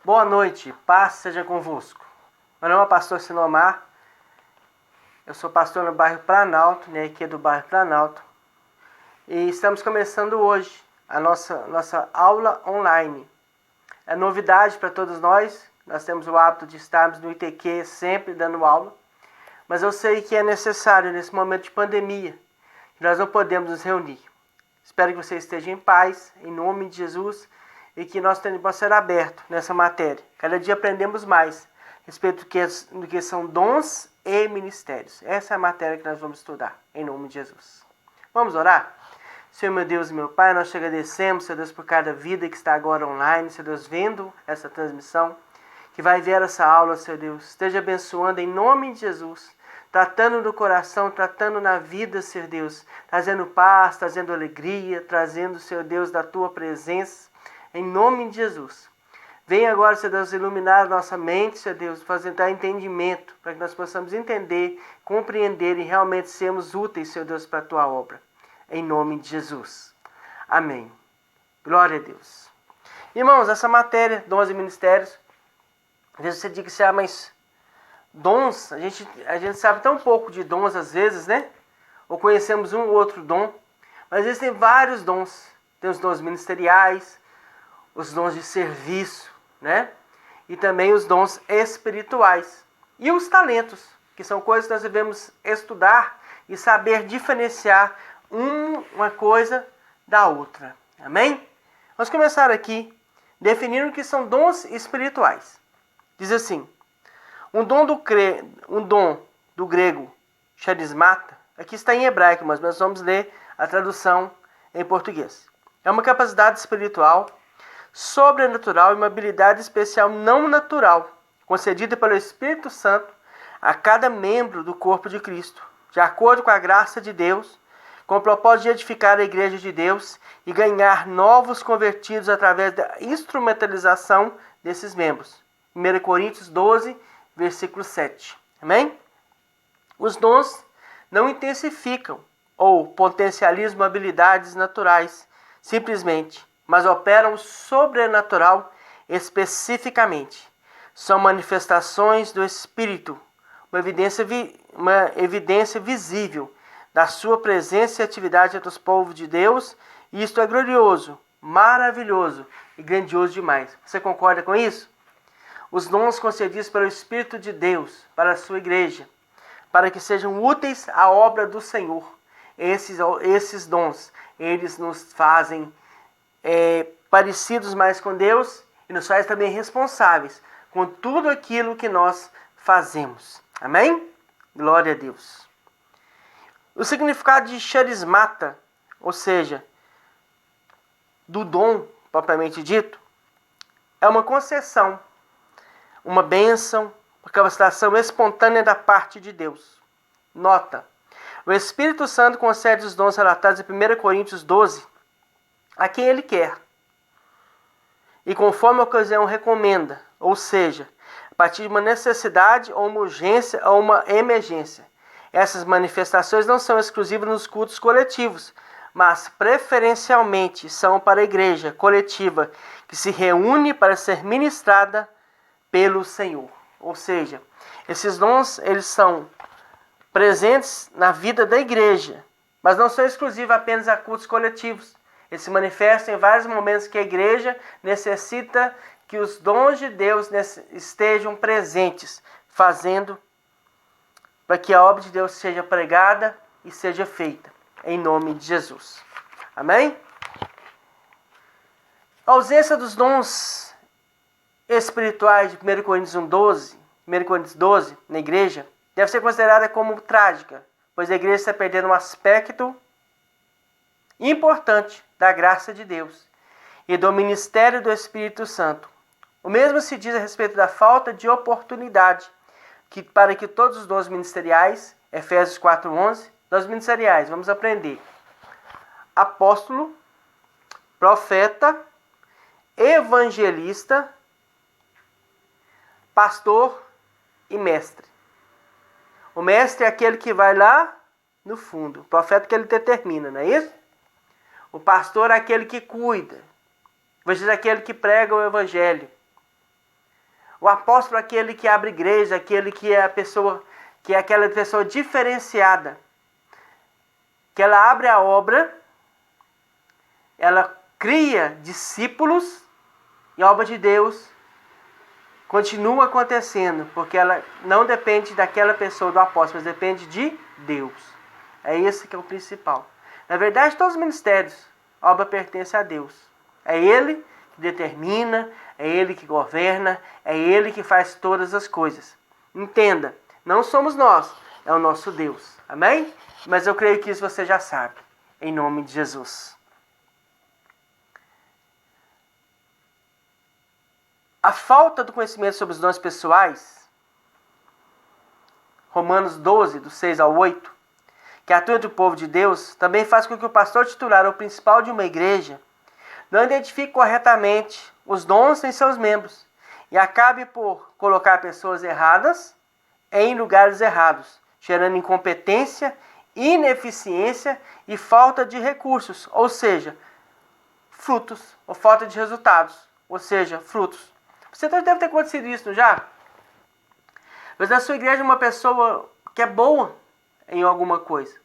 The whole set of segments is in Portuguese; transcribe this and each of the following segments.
Boa noite, paz seja convosco. Meu nome é pastor Sinomar, eu sou pastor no bairro Planalto, né, aqui é do bairro Planalto. E estamos começando hoje a nossa aula online. É novidade para todos nós temos o hábito de estarmos no ITQ sempre dando aula. Mas eu sei que é necessário nesse momento de pandemia, que nós não podemos nos reunir. Espero que você esteja em paz, em nome de Jesus, e que nós possamos ser abertos nessa matéria. Cada dia aprendemos mais a respeito do que são dons e ministérios. Essa é a matéria que nós vamos estudar, em nome de Jesus. Vamos orar? Senhor meu Deus e meu Pai, nós te agradecemos, Senhor Deus, por cada vida que está agora online, Senhor Deus, vendo essa transmissão, que vai ver essa aula, Senhor Deus. Esteja abençoando em nome de Jesus, tratando no coração, tratando na vida, Senhor Deus, trazendo paz, trazendo alegria, trazendo, Senhor Deus, da Tua presença, em nome de Jesus. Venha agora, Senhor Deus, iluminar a nossa mente, Senhor Deus, fazer dar entendimento, para que nós possamos entender, compreender e realmente sermos úteis, Senhor Deus, para a Tua obra. Em nome de Jesus. Amém. Glória a Deus. Irmãos, essa matéria, dons e ministérios, às vezes você diz que mas dons, a gente sabe tão pouco de dons às vezes, né? Ou conhecemos um ou outro dom, mas existem vários dons. Tem os dons ministeriais, os dons de serviço, né? E também os dons espirituais. E os talentos, que são coisas que nós devemos estudar e saber diferenciar uma coisa da outra. Amém? Vamos começar aqui definindo o que são dons espirituais. Diz assim: um dom do grego charismata, aqui está em hebraico, mas nós vamos ler a tradução em português. É uma capacidade espiritual, sobrenatural e uma habilidade especial não natural, concedida pelo Espírito Santo a cada membro do corpo de Cristo, de acordo com a graça de Deus, com o propósito de edificar a igreja de Deus e ganhar novos convertidos através da instrumentalização desses membros. 1 Coríntios 12, versículo 7. Amém? Os dons não intensificam ou potencializam habilidades naturais, simplesmente, mas operam sobrenatural especificamente. São manifestações do Espírito, uma evidência visível da sua presença e atividade entre os povos de Deus, e isto é glorioso, maravilhoso e grandioso demais. Você concorda com isso? Os dons concedidos pelo Espírito de Deus para a sua igreja, para que sejam úteis à obra do Senhor. Esses dons, eles nos fazem parecidos mais com Deus e nos fazem também responsáveis com tudo aquilo que nós fazemos. Amém? Glória a Deus. O significado de charismata, ou seja, do dom propriamente dito, é uma concessão, uma bênção, uma capacitação espontânea da parte de Deus. Nota: o Espírito Santo concede os dons relatados em 1 Coríntios 12 a quem Ele quer, e conforme a ocasião recomenda, ou seja, a partir de uma necessidade ou uma urgência ou uma emergência. Essas manifestações não são exclusivas nos cultos coletivos, mas preferencialmente são para a igreja coletiva que se reúne para ser ministrada pelo Senhor. Ou seja, esses dons, eles são presentes na vida da igreja, mas não são exclusivos apenas a cultos coletivos. Eles se manifestam em vários momentos que a igreja necessita que os dons de Deus estejam presentes, fazendo para que a obra de Deus seja pregada e seja feita, em nome de Jesus. Amém? A ausência dos dons espirituais de 1 Coríntios 12, na igreja, deve ser considerada como trágica, pois a igreja está perdendo um aspecto importante da graça de Deus e do ministério do Espírito Santo. O mesmo se diz a respeito da falta de oportunidade para que todos os dons ministeriais, Efésios 4:11, dons ministeriais, vamos aprender: apóstolo, profeta, evangelista, pastor e mestre. O mestre é aquele que vai lá no fundo, o profeta é que ele determina, não é isso? O pastor é aquele que cuida, o evangelista é aquele que prega o evangelho. O apóstolo é aquele que abre igreja, aquele que é aquela pessoa diferenciada, que ela abre a obra, ela cria discípulos e a obra de Deus continua acontecendo, porque ela não depende daquela pessoa, do apóstolo, mas depende de Deus. É esse que é o principal. Na verdade, todos os ministérios, a obra pertence a Deus. É Ele que determina, é Ele que governa, é Ele que faz todas as coisas. Entenda, não somos nós, é o nosso Deus. Amém? Mas eu creio que isso você já sabe. Em nome de Jesus. A falta do conhecimento sobre os dons pessoais, Romanos 12, do 6 ao 8, que atua entre o povo de Deus, também faz com que o pastor titular ou principal de uma igreja não identifique corretamente os dons em seus membros e acabe por colocar pessoas erradas em lugares errados, gerando incompetência, ineficiência e falta de recursos, ou seja, frutos, ou falta de resultados, ou seja, frutos. Você deve ter acontecido isso, não já? Mas na sua igreja uma pessoa que é boa em alguma coisa.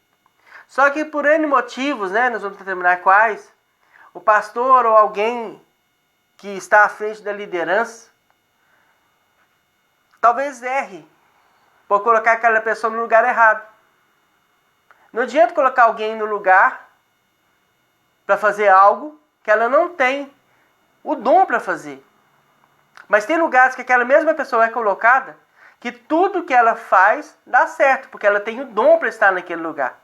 Só que por N motivos, nós vamos determinar quais, o pastor ou alguém que está à frente da liderança, talvez erre por colocar aquela pessoa no lugar errado. Não adianta colocar alguém no lugar para fazer algo que ela não tem o dom para fazer. Mas tem lugares que aquela mesma pessoa é colocada que tudo que ela faz dá certo, porque ela tem o dom para estar naquele lugar.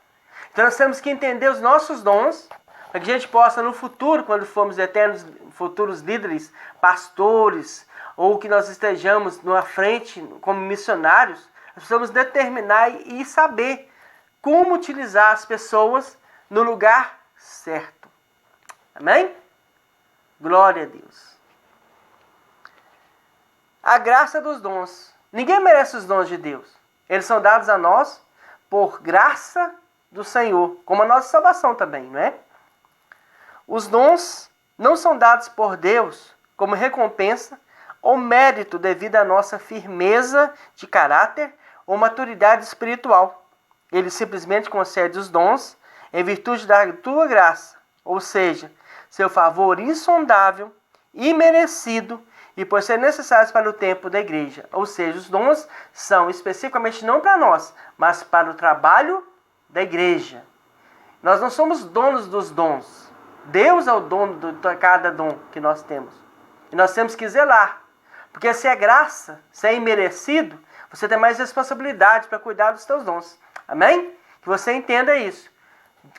Então nós temos que entender os nossos dons, para que a gente possa no futuro, quando formos eternos futuros líderes, pastores, ou que nós estejamos na frente como missionários, nós precisamos determinar e saber como utilizar as pessoas no lugar certo. Amém? Glória a Deus. A graça dos dons. Ninguém merece os dons de Deus. Eles são dados a nós por graça do Senhor, como a nossa salvação também, não é? Os dons não são dados por Deus como recompensa ou mérito devido à nossa firmeza de caráter ou maturidade espiritual. Ele simplesmente concede os dons em virtude da tua graça, ou seja, seu favor insondável, imerecido e por ser necessários para o tempo da igreja. Ou seja, os dons são especificamente não para nós, mas para o trabalho da igreja. Nós não somos donos dos dons. Deus é o dono de cada dom que nós temos. E nós temos que zelar. Porque se é graça, se é imerecido, você tem mais responsabilidade para cuidar dos seus dons. Amém? Que você entenda isso.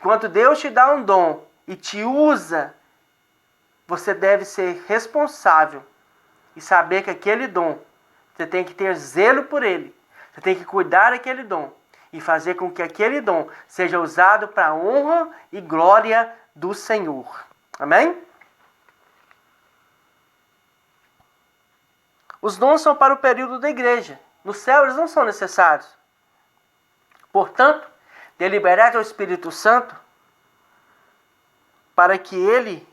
Quando Deus te dá um dom e te usa, você deve ser responsável e saber que aquele dom, você tem que ter zelo por ele. Você tem que cuidar daquele dom e fazer com que aquele dom seja usado para a honra e glória do Senhor. Amém? Os dons são para o período da igreja. No céu eles não são necessários. Portanto, deliberar ao Espírito Santo para que ele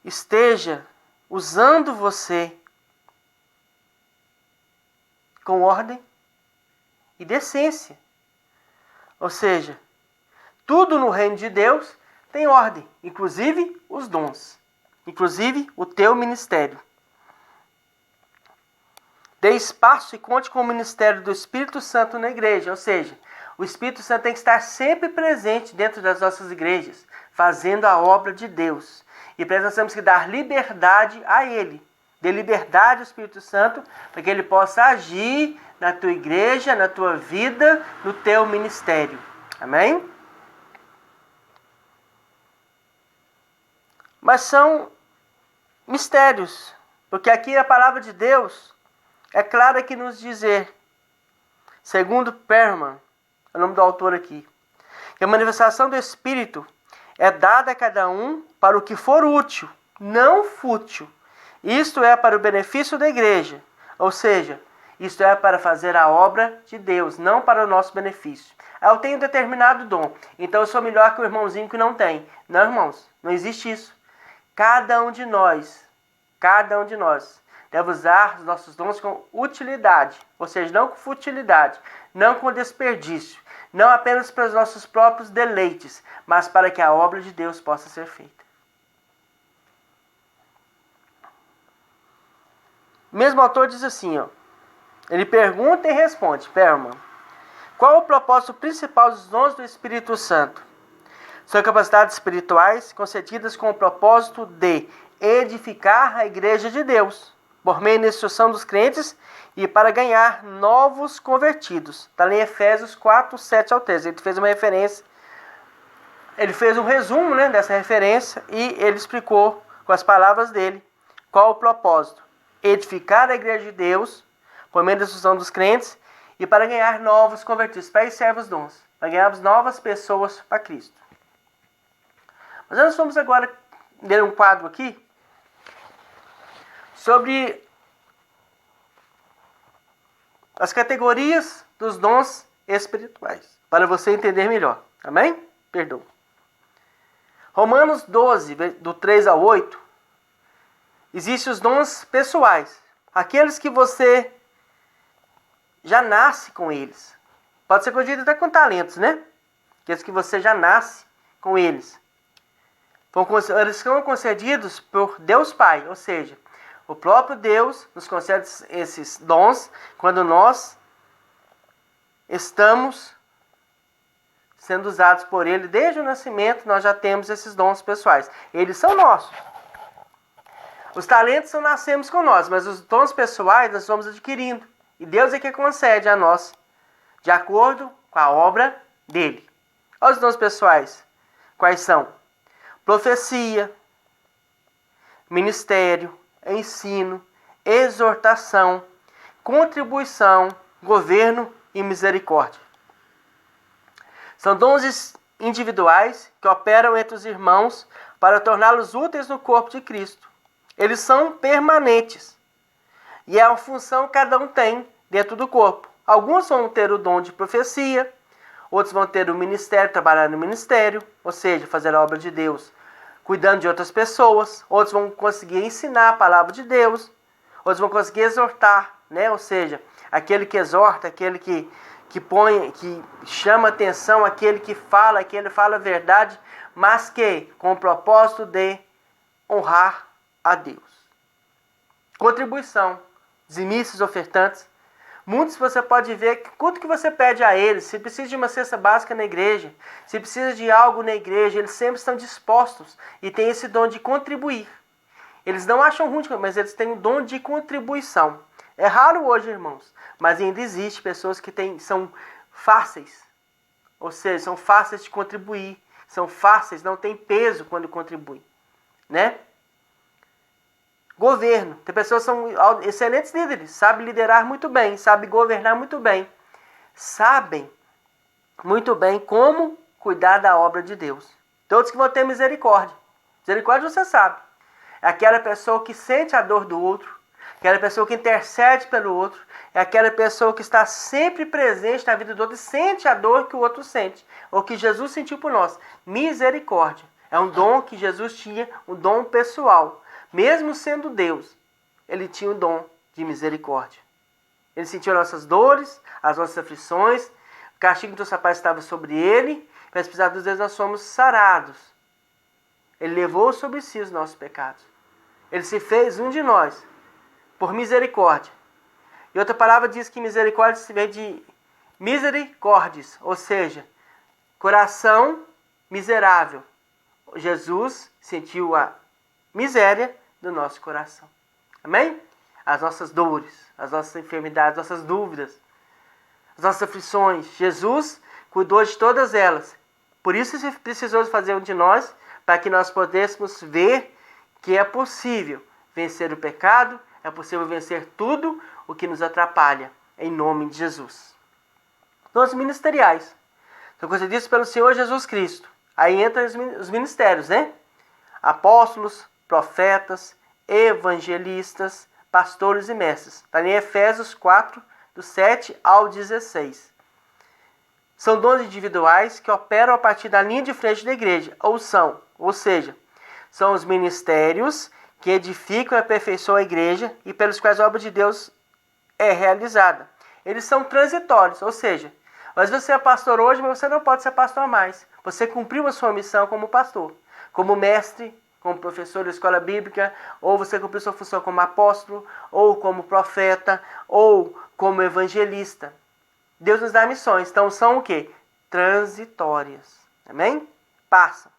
esteja usando você com ordem e decência. Ou seja, tudo no reino de Deus tem ordem, inclusive os dons, inclusive o teu ministério. Dê espaço e conte com o ministério do Espírito Santo na igreja, ou seja, o Espírito Santo tem que estar sempre presente dentro das nossas igrejas, fazendo a obra de Deus. E para isso nós temos que dar liberdade a Ele. Dê liberdade ao Espírito Santo para que Ele possa agir na tua igreja, na tua vida, no teu ministério. Amém? Mas são mistérios, porque aqui a palavra de Deus é clara que nos dizer, segundo Perman, é o nome do autor aqui, que a manifestação do Espírito é dada a cada um para o que for útil, não fútil. Isto é para o benefício da igreja, ou seja, isto é para fazer a obra de Deus, não para o nosso benefício. Eu tenho um determinado dom, então eu sou melhor que o irmãozinho que não tem. Não, irmãos, não existe isso. Cada um de nós Cada um de nós deve usar os nossos dons com utilidade, ou seja, não com futilidade, não com desperdício, não apenas para os nossos próprios deleites, mas para que a obra de Deus possa ser feita. O mesmo autor diz assim, ele pergunta e responde, Perman, qual o propósito principal dos dons do Espírito Santo? São capacidades espirituais concedidas com o propósito de edificar a igreja de Deus, por meio da instrução dos crentes e para ganhar novos convertidos. Está em Efésios 4, 7 ao 13. Ele fez uma referência, ele fez um resumo, dessa referência e ele explicou com as palavras dele qual o propósito. Edificar a igreja de Deus, por meio da instrução dos crentes e para ganhar novos convertidos. Para isso servem os dons, para ganharmos novas pessoas para Cristo. Mas nós vamos agora ler um quadro aqui sobre as categorias dos dons espirituais, para você entender melhor. Amém? Perdão. Romanos 12, do 3 ao 8, existem os dons pessoais, aqueles que você já nasce com eles. Pode ser confundido até com talentos, Aqueles que você já nasce com eles. Eles são concedidos por Deus Pai, ou seja, o próprio Deus nos concede esses dons quando nós estamos sendo usados por Ele. Desde o nascimento nós já temos esses dons pessoais. Eles são nossos. Os talentos são nascemos com nós, mas os dons pessoais nós vamos adquirindo. E Deus é que concede a nós, de acordo com a obra dele. Olha os dons pessoais. Quais são? Profecia, ministério, ensino, exortação, contribuição, governo e misericórdia. São dons individuais que operam entre os irmãos para torná-los úteis no corpo de Cristo. Eles são permanentes e é uma função que cada um tem dentro do corpo. Alguns vão ter o dom de profecia, outros vão ter o ministério, trabalhar no ministério, ou seja, fazer a obra de Deus, cuidando de outras pessoas. Outros vão conseguir ensinar a palavra de Deus, outros vão conseguir exortar, ou seja, aquele que exorta, aquele que chama atenção, aquele que fala a verdade, mas que com o propósito de honrar a Deus. Contribuição, dizimistas, ofertantes. Muitos você pode ver que quanto que você pede a eles, se precisa de uma cesta básica na igreja, se precisa de algo na igreja, eles sempre estão dispostos e têm esse dom de contribuir. Eles não acham ruim, mas eles têm o dom de contribuição. É raro hoje, irmãos, mas ainda existe pessoas que são fáceis, ou seja, são fáceis de contribuir, são fáceis, não tem peso quando contribuem, Governo. Tem pessoas que são excelentes líderes, sabem liderar muito bem, sabem governar muito bem, sabem muito bem como cuidar da obra de Deus. Tem outros que vão ter misericórdia. Misericórdia você sabe. É aquela pessoa que sente a dor do outro, aquela pessoa que intercede pelo outro, é aquela pessoa que está sempre presente na vida do outro e sente a dor que o outro sente, ou que Jesus sentiu por nós. Misericórdia. É um dom que Jesus tinha, um dom pessoal. Mesmo sendo Deus, ele tinha o dom de misericórdia. Ele sentiu as nossas dores, as nossas aflições, o castigo do nosso Pai estava sobre ele, mas apesar dos Deus nós somos sarados. Ele levou sobre si os nossos pecados. Ele se fez um de nós, por misericórdia. E outra palavra diz que misericórdia se vem de misericórdias, ou seja, coração miserável. Jesus sentiu a miséria do nosso coração. Amém? As nossas dores, as nossas enfermidades, as nossas dúvidas, as nossas aflições. Jesus cuidou de todas elas. Por isso ele precisou fazer um de nós, para que nós pudéssemos ver que é possível vencer o pecado, é possível vencer tudo o que nos atrapalha, em nome de Jesus. Dons ministeriais. São concedidos pelo Senhor Jesus Cristo. Aí entram os ministérios, Apóstolos, profetas, evangelistas, pastores e mestres. Está em Efésios 4, do 7 ao 16. São dons individuais que operam a partir da linha de frente da igreja, ou seja, são os ministérios que edificam e aperfeiçoam a igreja e pelos quais a obra de Deus é realizada. Eles são transitórios, ou seja, às vezes você é pastor hoje, mas você não pode ser pastor mais. Você cumpriu a sua missão como pastor, como mestre, como professor da escola bíblica, ou você cumpriu sua função como apóstolo, ou como profeta, ou como evangelista. Deus nos dá missões, então são o quê? Transitórias. Amém? Passam.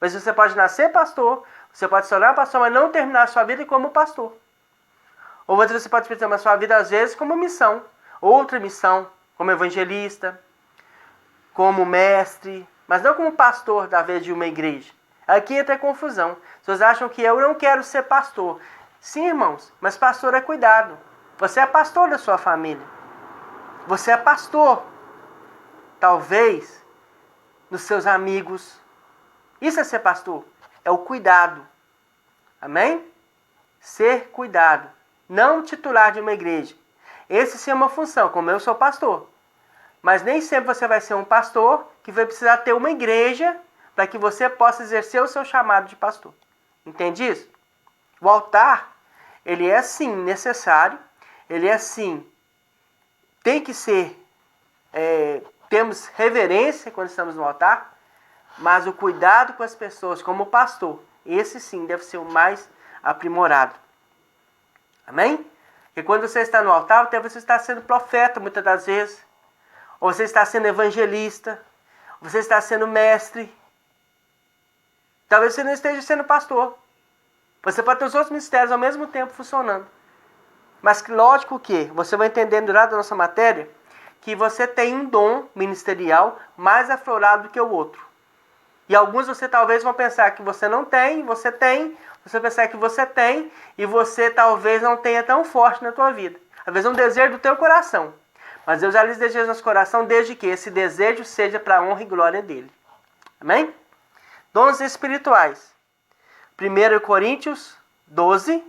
Mas você pode nascer pastor, você pode se tornar pastor, mas não terminar a sua vida como pastor. Ou você pode terminar a sua vida, às vezes, como missão. Outra missão, como evangelista, como mestre, mas não como pastor da vez de uma igreja. Aqui entra confusão. Vocês acham que eu não quero ser pastor. Sim, irmãos, mas pastor é cuidado. Você é pastor da sua família. Você é pastor, talvez, nos seus amigos. Isso é ser pastor. É o cuidado. Amém? Ser cuidado. Não titular de uma igreja. Esse sim é uma função, como eu sou pastor. Mas nem sempre você vai ser um pastor que vai precisar ter uma igreja para que você possa exercer o seu chamado de pastor. Entende isso? O altar, ele é sim necessário, ele é sim, tem que ser, temos reverência quando estamos no altar, mas o cuidado com as pessoas como pastor, esse sim deve ser o mais aprimorado. Amém? Porque quando você está no altar, até você está sendo profeta muitas das vezes, ou você está sendo evangelista, ou você está sendo mestre. Talvez você não esteja sendo pastor. Você pode ter os outros ministérios ao mesmo tempo funcionando. Mas lógico que você vai entender durante a nossa matéria que você tem um dom ministerial mais aflorado do que o outro. E alguns você talvez vão pensar que você não tem, você tem. Você pensar que você tem e você talvez não tenha tão forte na tua vida. Às vezes é um desejo do teu coração. Mas Deus já lhes deseja no nosso coração desde que esse desejo seja para a honra e glória dele. Amém? Dons espirituais. 1 Coríntios 12,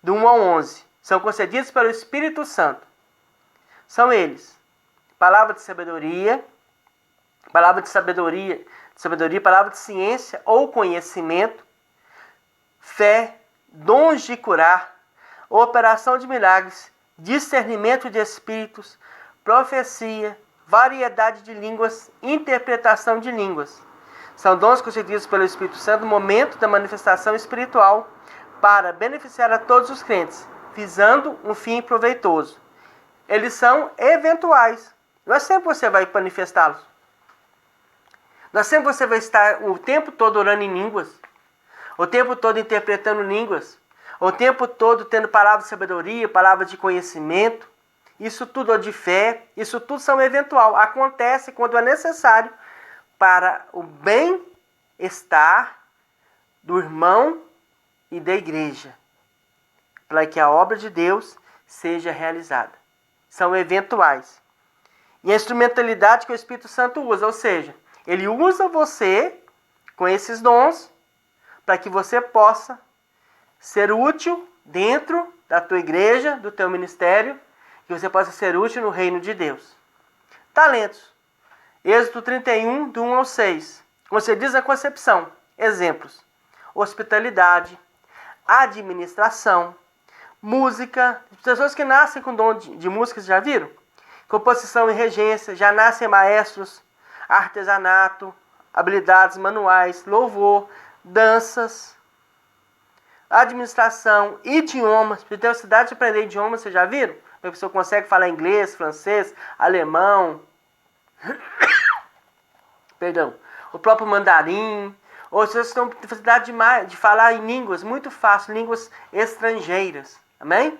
do 1 ao 11. São concedidos pelo Espírito Santo. São eles: palavra de sabedoria, palavra de ciência ou conhecimento, fé, dons de curar, operação de milagres, discernimento de espíritos, profecia, variedade de línguas, interpretação de línguas. São dons concedidos pelo Espírito Santo no momento da manifestação espiritual para beneficiar a todos os crentes, visando um fim proveitoso. Eles são eventuais. Não é sempre você vai manifestá-los. Não é sempre você vai estar o tempo todo orando em línguas, o tempo todo interpretando línguas, o tempo todo tendo palavras de sabedoria, palavras de conhecimento. Isso tudo é de fé, isso tudo são eventual. Acontece quando é necessário para o bem-estar do irmão e da igreja, para que a obra de Deus seja realizada. São eventuais. E a instrumentalidade que o Espírito Santo usa, ou seja, ele usa você com esses dons para que você possa ser útil dentro da tua igreja, do teu ministério, que você possa ser útil no reino de Deus. Talentos. Êxodo 31, do 1 ao 6. Como você diz na concepção. Exemplos: hospitalidade, administração, música. Pessoas que nascem com dom de música, vocês já viram? Composição e regência, já nascem maestros. Artesanato, habilidades manuais, louvor, danças, administração, idiomas. Você tem a necessidade de aprender idiomas, vocês já viram? A pessoa consegue falar inglês, francês, alemão, o próprio mandarim. Ou vocês têm necessidade de falar em línguas muito fácil, línguas estrangeiras. Amém?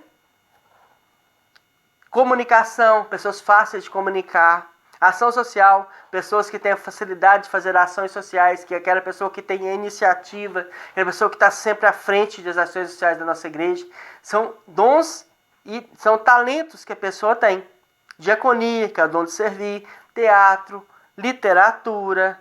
Comunicação, pessoas fáceis de comunicar. Ação social, pessoas que têm a facilidade de fazer ações sociais, que é aquela pessoa que tem a iniciativa, aquela pessoa que está sempre à frente das ações sociais da nossa igreja. São dons e são talentos que a pessoa tem. Diaconia, que é o dom de servir, teatro, literatura,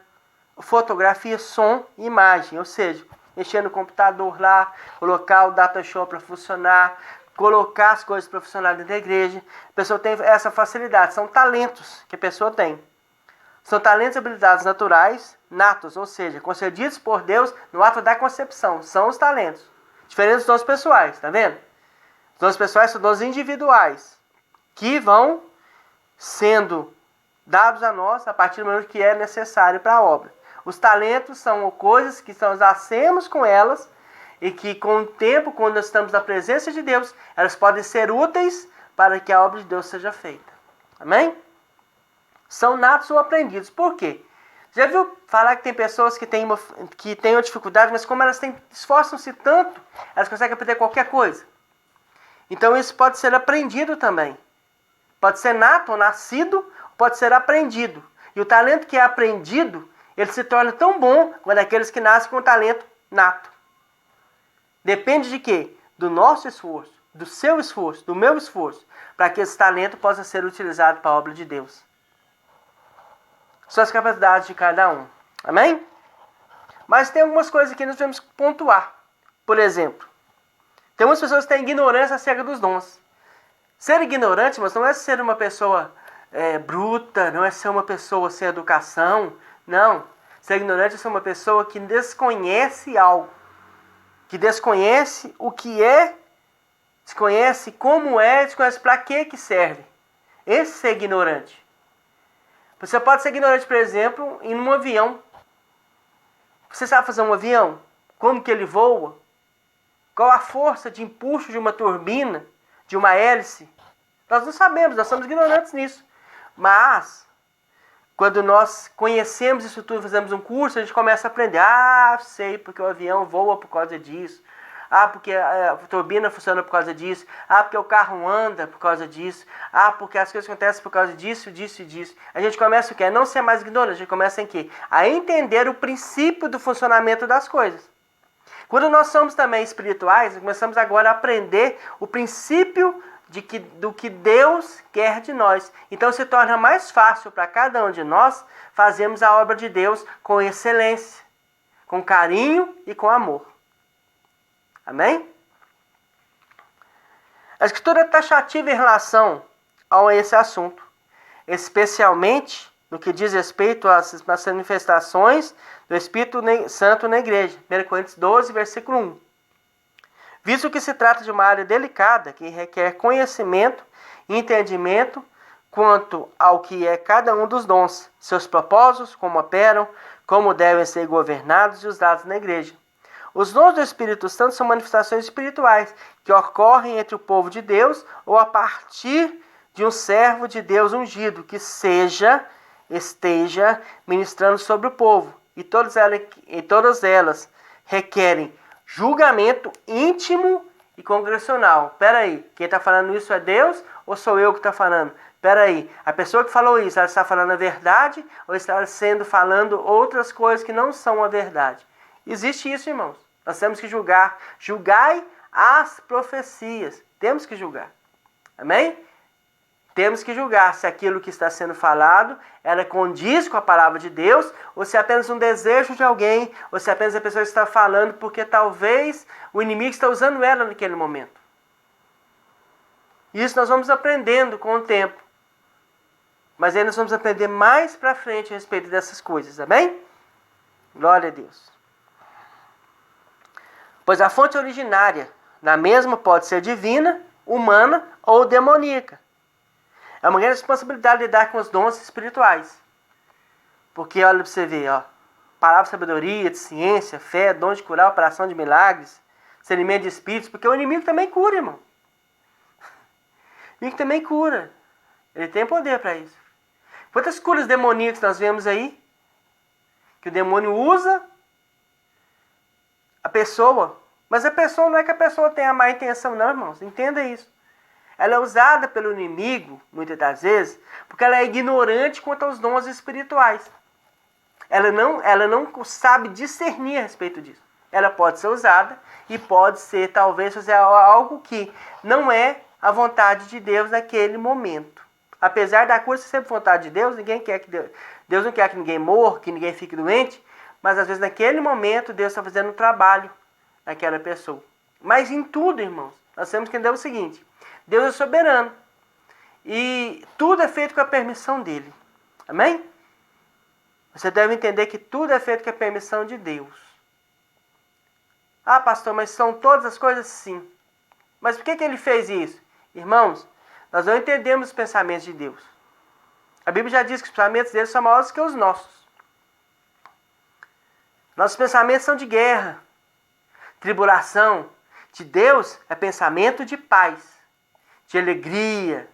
fotografia, som e imagem. Ou seja, mexer no computador lá, colocar o data show para funcionar, colocar as coisas para funcionar dentro da igreja. A pessoa tem essa facilidade. São talentos que a pessoa tem. São talentos e habilidades naturais, natos, ou seja, concedidos por Deus no ato da concepção. São os talentos. Diferente dos dons pessoais, tá vendo? Os dons pessoais são dons individuais, que vão sendo dados a nós a partir do momento que é necessário para a obra. Os talentos são coisas que nós nascemos com elas e que com o tempo, quando nós estamos na presença de Deus, elas podem ser úteis para que a obra de Deus seja feita. Amém? São natos ou aprendidos. Por quê? Já viu falar que tem pessoas que têm uma dificuldade, mas como elas esforçam-se tanto, elas conseguem aprender qualquer coisa? Então isso pode ser aprendido também. Pode ser nato ou nascido, pode ser aprendido. E o talento que é aprendido, ele se torna tão bom quanto aqueles que nascem com o talento nato. Depende de quê? Do nosso esforço, do seu esforço, do meu esforço, para que esse talento possa ser utilizado para a obra de Deus. São as capacidades de cada um. Amém? Mas tem algumas coisas que nós devemos pontuar. Por exemplo, tem umas pessoas que têm ignorância acerca dos dons. Ser ignorante, mas não é ser uma pessoa bruta, não é ser uma pessoa sem educação. Não. Ser ignorante é ser uma pessoa que desconhece algo. Que desconhece o que é, desconhece como é, desconhece para que serve. Esse é ignorante. Você pode ser ignorante, por exemplo, em um avião. Você sabe fazer um avião? Como que ele voa? Qual a força de empuxo de uma turbina, de uma hélice? Nós não sabemos, nós somos ignorantes nisso. Mas, quando nós conhecemos isso tudo, fazemos um curso, a gente começa a aprender. Ah, sei, porque o avião voa por causa disso. Ah, porque a turbina funciona por causa disso. Ah, porque o carro anda por causa disso. Ah, porque as coisas acontecem por causa disso, disso e disso. A gente começa o quê? A não ser mais ignorante. A gente começa em quê? A entender o princípio do funcionamento das coisas. Quando nós somos também espirituais, começamos agora a aprender o princípio do que Deus quer de nós. Então se torna mais fácil para cada um de nós fazermos a obra de Deus com excelência, com carinho e com amor. Amém? A Escritura é taxativa em relação a esse assunto, especialmente no que diz respeito às manifestações do Espírito Santo na igreja. 1 Coríntios 12, versículo 1. Visto que se trata de uma área delicada que requer conhecimento e entendimento quanto ao que é cada um dos dons, seus propósitos, como operam, como devem ser governados e usados na igreja. Os dons do Espírito Santo são manifestações espirituais que ocorrem entre o povo de Deus ou a partir de um servo de Deus ungido que esteja ministrando sobre o povo. E todas elas requerem julgamento íntimo e congregacional. Espera aí, quem está falando isso é Deus ou sou eu que estou falando? Espera aí, a pessoa que falou isso, ela está falando a verdade ou está falando outras coisas que não são a verdade? Existe isso, irmãos. Nós temos que julgar. Julgai as profecias. Temos que julgar. Amém? Temos que julgar se aquilo que está sendo falado ela condiz com a palavra de Deus, ou se é apenas um desejo de alguém, ou se é apenas a pessoa está falando porque talvez o inimigo está usando ela naquele momento. Isso nós vamos aprendendo com o tempo. Mas aí nós vamos aprender mais para frente a respeito dessas coisas. Amém? Glória a Deus. Pois a fonte originária da mesma pode ser divina, humana ou demoníaca. É uma grande responsabilidade lidar com os dons espirituais. Porque olha para você ver, palavra de sabedoria, de ciência, fé, dom de curar, operação de milagres, discernimento de espíritos, porque o inimigo também cura, irmão. O inimigo também cura. Ele tem poder para isso. Quantas curas demoníacas nós vemos aí? Que o demônio usa a pessoa. Mas a pessoa não é que a pessoa tenha má intenção, não, irmãos. Entenda isso. Ela é usada pelo inimigo, muitas das vezes, porque ela é ignorante quanto aos dons espirituais. Ela não sabe discernir a respeito disso. Ela pode ser usada e pode ser, talvez, fazer algo que não é a vontade de Deus naquele momento. Apesar da coisa ser vontade de Deus, Deus não quer que ninguém morra, que ninguém fique doente, mas às vezes naquele momento Deus está fazendo um trabalho naquela pessoa. Mas em tudo, irmãos, nós temos que entender o seguinte: Deus é soberano e tudo é feito com a permissão dele. Amém? Você deve entender que tudo é feito com a permissão de Deus. Ah, pastor, mas são todas as coisas? Sim. Mas por que ele fez isso? Irmãos, nós não entendemos os pensamentos de Deus. A Bíblia já diz que os pensamentos dele são maiores que os nossos. Nossos pensamentos são de guerra, tribulação. De Deus é pensamento de paz, de alegria.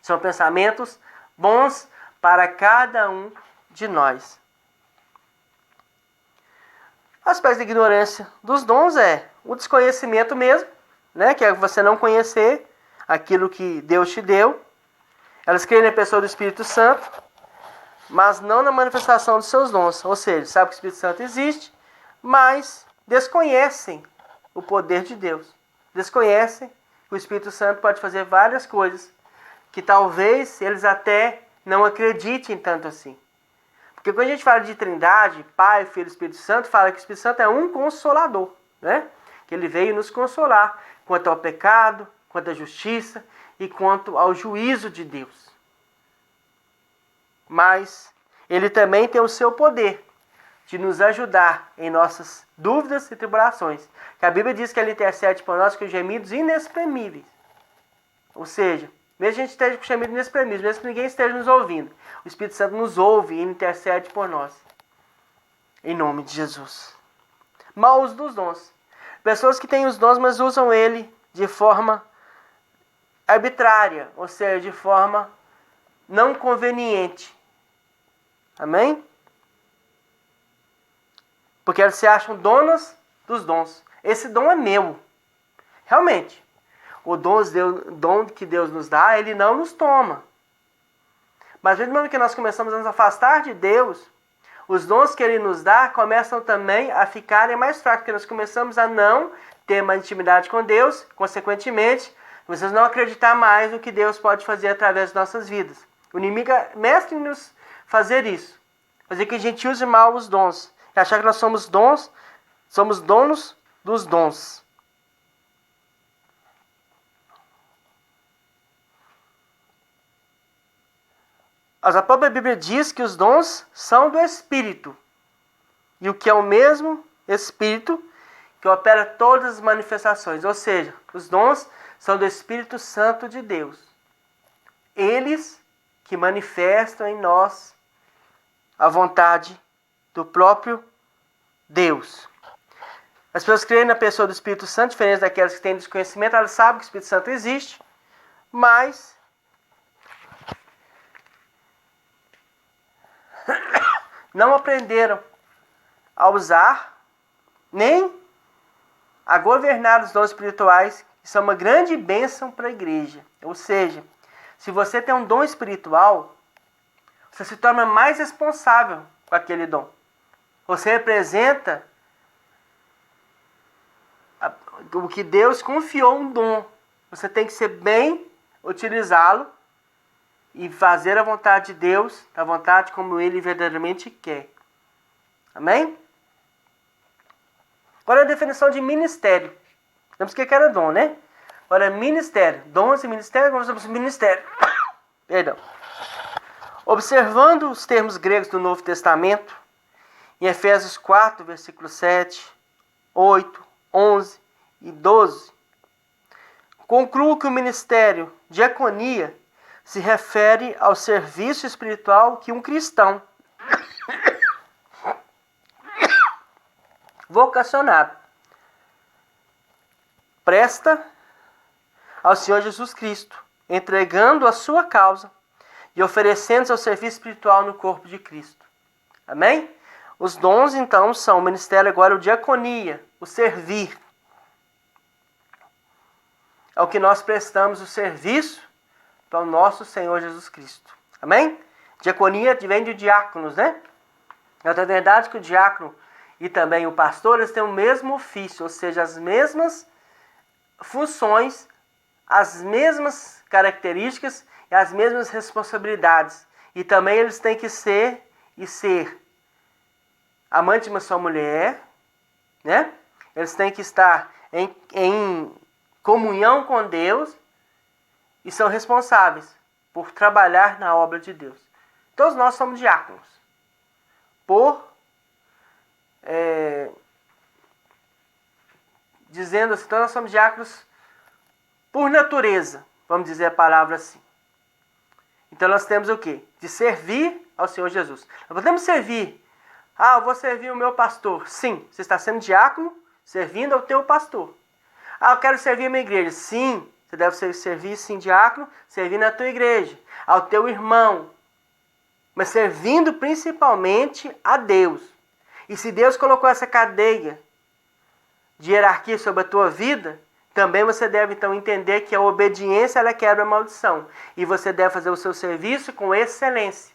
São pensamentos bons para cada um de nós. Aspectos da ignorância dos dons é o desconhecimento mesmo, né? Que é você não conhecer aquilo que Deus te deu. Elas creem na pessoa do Espírito Santo, mas não na manifestação dos seus dons. Ou seja, sabe que o Espírito Santo existe, mas desconhecem o poder de Deus. Desconhecem que o Espírito Santo pode fazer várias coisas que talvez eles até não acreditem tanto assim. Porque quando a gente fala de Trindade, Pai, Filho e Espírito Santo, fala que o Espírito Santo é um consolador, né? Que ele veio nos consolar quanto ao pecado, quanto à justiça e quanto ao juízo de Deus. Mas ele também tem o seu poder de nos ajudar em nossas dúvidas e tribulações. Que a Bíblia diz que ele intercede por nós com gemidos inexprimíveis. Ou seja, mesmo que a gente esteja com gemidos inexprimíveis, mesmo que ninguém esteja nos ouvindo, o Espírito Santo nos ouve e intercede por nós. Em nome de Jesus. Mau uso dos dons. Pessoas que têm os dons, mas usam ele de forma arbitrária, ou seja, de forma não conveniente. Amém? Porque eles se acham donas dos dons. Esse dom é meu. Realmente. O dom que Deus nos dá, ele não nos toma. Mas mesmo que nós começamos a nos afastar de Deus, os dons que ele nos dá começam também a ficarem mais fracos, porque nós começamos a não ter mais intimidade com Deus, consequentemente, começamos a não acreditar mais no que Deus pode fazer através de nossas vidas. O inimigo é mestre em nos fazer isso, fazer que a gente use mal os dons, e achar que nós somos donos dos dons. A própria Bíblia diz que os dons são do Espírito. E o que é o mesmo Espírito que opera todas as manifestações. Ou seja, os dons são do Espírito Santo de Deus. Eles que manifestam em nós a vontade do próprio Deus. As pessoas creem na pessoa do Espírito Santo, diferente daquelas que têm desconhecimento, elas sabem que o Espírito Santo existe, mas não aprenderam a usar, nem a governar os dons espirituais, que são uma grande bênção para a igreja. Ou seja, se você tem um dom espiritual, você se torna mais responsável com aquele dom. Você representa o que Deus confiou um dom. Você tem que ser bem utilizá-lo e fazer a vontade de Deus, a vontade como Ele verdadeiramente quer. Amém? Agora a definição de ministério. Lembra que era dom, né? Agora ministério. Dons e ministério, vamos para o ministério. Perdão. Observando os termos gregos do Novo Testamento, em Efésios 4, versículo 7, 8, 11 e 12, concluo que o ministério diaconia se refere ao serviço espiritual que um cristão vocacionado presta ao Senhor Jesus Cristo, entregando a sua causa e oferecendo seu serviço espiritual no corpo de Cristo. Amém? Os dons, então, são o ministério agora, o diaconia, o servir. É o que nós prestamos o serviço para o nosso Senhor Jesus Cristo. Amém? Diaconia vem de diáconos, né? É verdade que o diácono e também o pastor, eles têm o mesmo ofício, ou seja, as mesmas funções, as mesmas características e as mesmas responsabilidades. E também eles têm que ser amante de uma só mulher, né? Eles têm que estar em comunhão com Deus e são responsáveis por trabalhar na obra de Deus. Todos nós somos diáconos. dizendo assim, então nós somos diáconos por natureza, vamos dizer a palavra assim. Então nós temos o quê? De servir ao Senhor Jesus. Nós podemos servir. Eu vou servir o meu pastor. Sim, você está sendo diácono, servindo ao teu pastor. Eu quero servir a minha igreja. Sim, você deve servir, sim, diácono, servindo a tua igreja, ao teu irmão. Mas servindo principalmente a Deus. E se Deus colocou essa cadeia de hierarquia sobre a tua vida, também você deve então entender que a obediência ela quebra a maldição. E você deve fazer o seu serviço com excelência.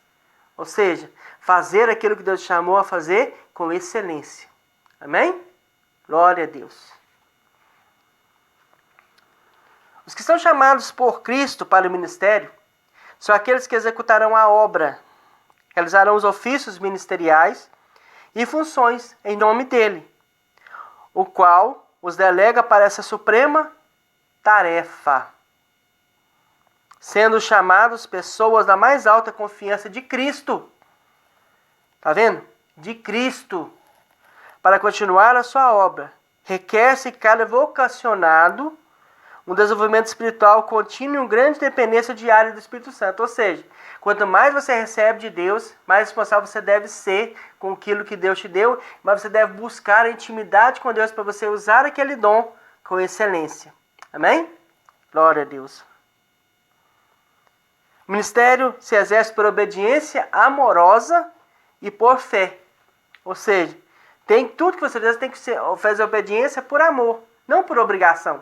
Ou seja, fazer aquilo que Deus te chamou a fazer com excelência. Amém? Glória a Deus. Os que são chamados por Cristo para o ministério são aqueles que executarão a obra, realizarão os ofícios ministeriais e funções em nome dele, o qual os delega para essa suprema tarefa, sendo chamados pessoas da mais alta confiança de Cristo. Está vendo? De Cristo. Para continuar a sua obra, requer-se cada vocacionado um desenvolvimento espiritual contínuo e uma grande dependência diária do Espírito Santo. Ou seja, quanto mais você recebe de Deus, mais responsável você deve ser com aquilo que Deus te deu, mas você deve buscar a intimidade com Deus para você usar aquele dom com excelência. Amém? Glória a Deus. O ministério se exerce por obediência amorosa e por fé. Ou seja, tudo que você faz tem que fazer obediência por amor, não por obrigação.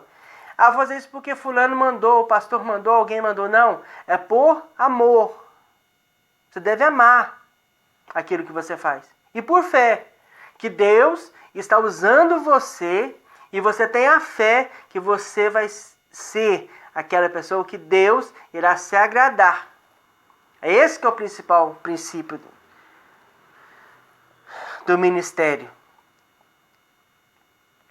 Vou fazer isso porque fulano mandou, o pastor mandou, alguém mandou. Não, é por amor. Você deve amar aquilo que você faz. E por fé, que Deus está usando você e você tem a fé que você vai ser aquela pessoa que Deus irá se agradar. É esse que é o principal princípio do ministério.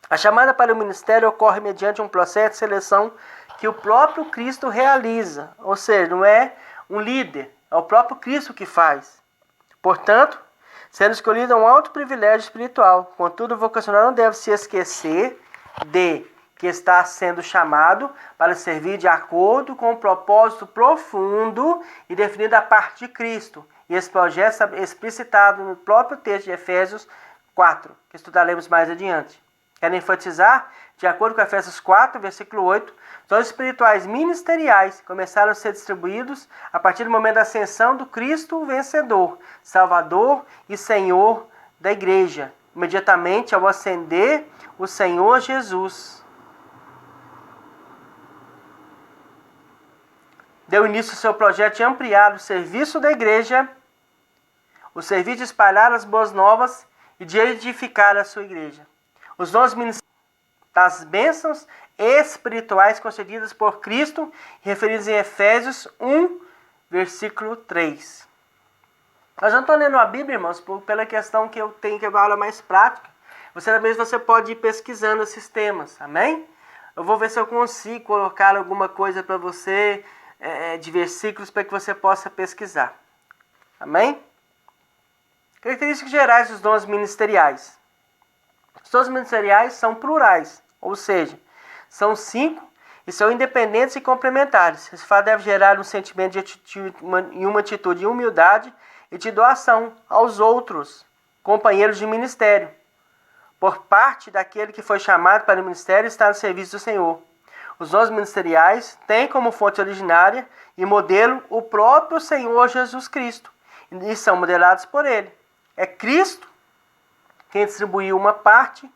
A chamada para o ministério ocorre mediante um processo de seleção que o próprio Cristo realiza. Ou seja, não é um líder, é o próprio Cristo que faz. Portanto, sendo escolhido é um alto privilégio espiritual. Contudo, o vocacional não deve se esquecer de que está sendo chamado para servir de acordo com o propósito profundo e definido a parte de Cristo. E esse projeto é explicitado no próprio texto de Efésios 4, que estudaremos mais adiante. Quero enfatizar, de acordo com Efésios 4, versículo 8, dons espirituais ministeriais começaram a ser distribuídos a partir do momento da ascensão do Cristo vencedor, Salvador e Senhor da igreja, imediatamente ao ascender o Senhor Jesus. Deu início ao seu projeto de ampliar o serviço da igreja, o serviço de espalhar as boas novas e de edificar a sua igreja. Os dons ministeriais das bênçãos espirituais concedidas por Cristo, referidos em Efésios 1, versículo 3. Nós não estou lendo a Bíblia, irmãos, pela questão que eu tenho que uma aula mais prática. Você pode ir pesquisando esses temas, amém? Eu vou ver se eu consigo colocar alguma coisa para você, de versículos, para que você possa pesquisar. Amém? Características gerais dos dons ministeriais. Os dons ministeriais são plurais, ou seja, são 5 e são independentes e complementares. Esse fato deve gerar um sentimento e uma atitude de humildade e de doação aos outros companheiros de ministério, por parte daquele que foi chamado para o ministério e está no serviço do Senhor. Os dons ministeriais têm como fonte originária e modelo o próprio Senhor Jesus Cristo e são modelados por Ele. É Cristo quem distribuiu uma parte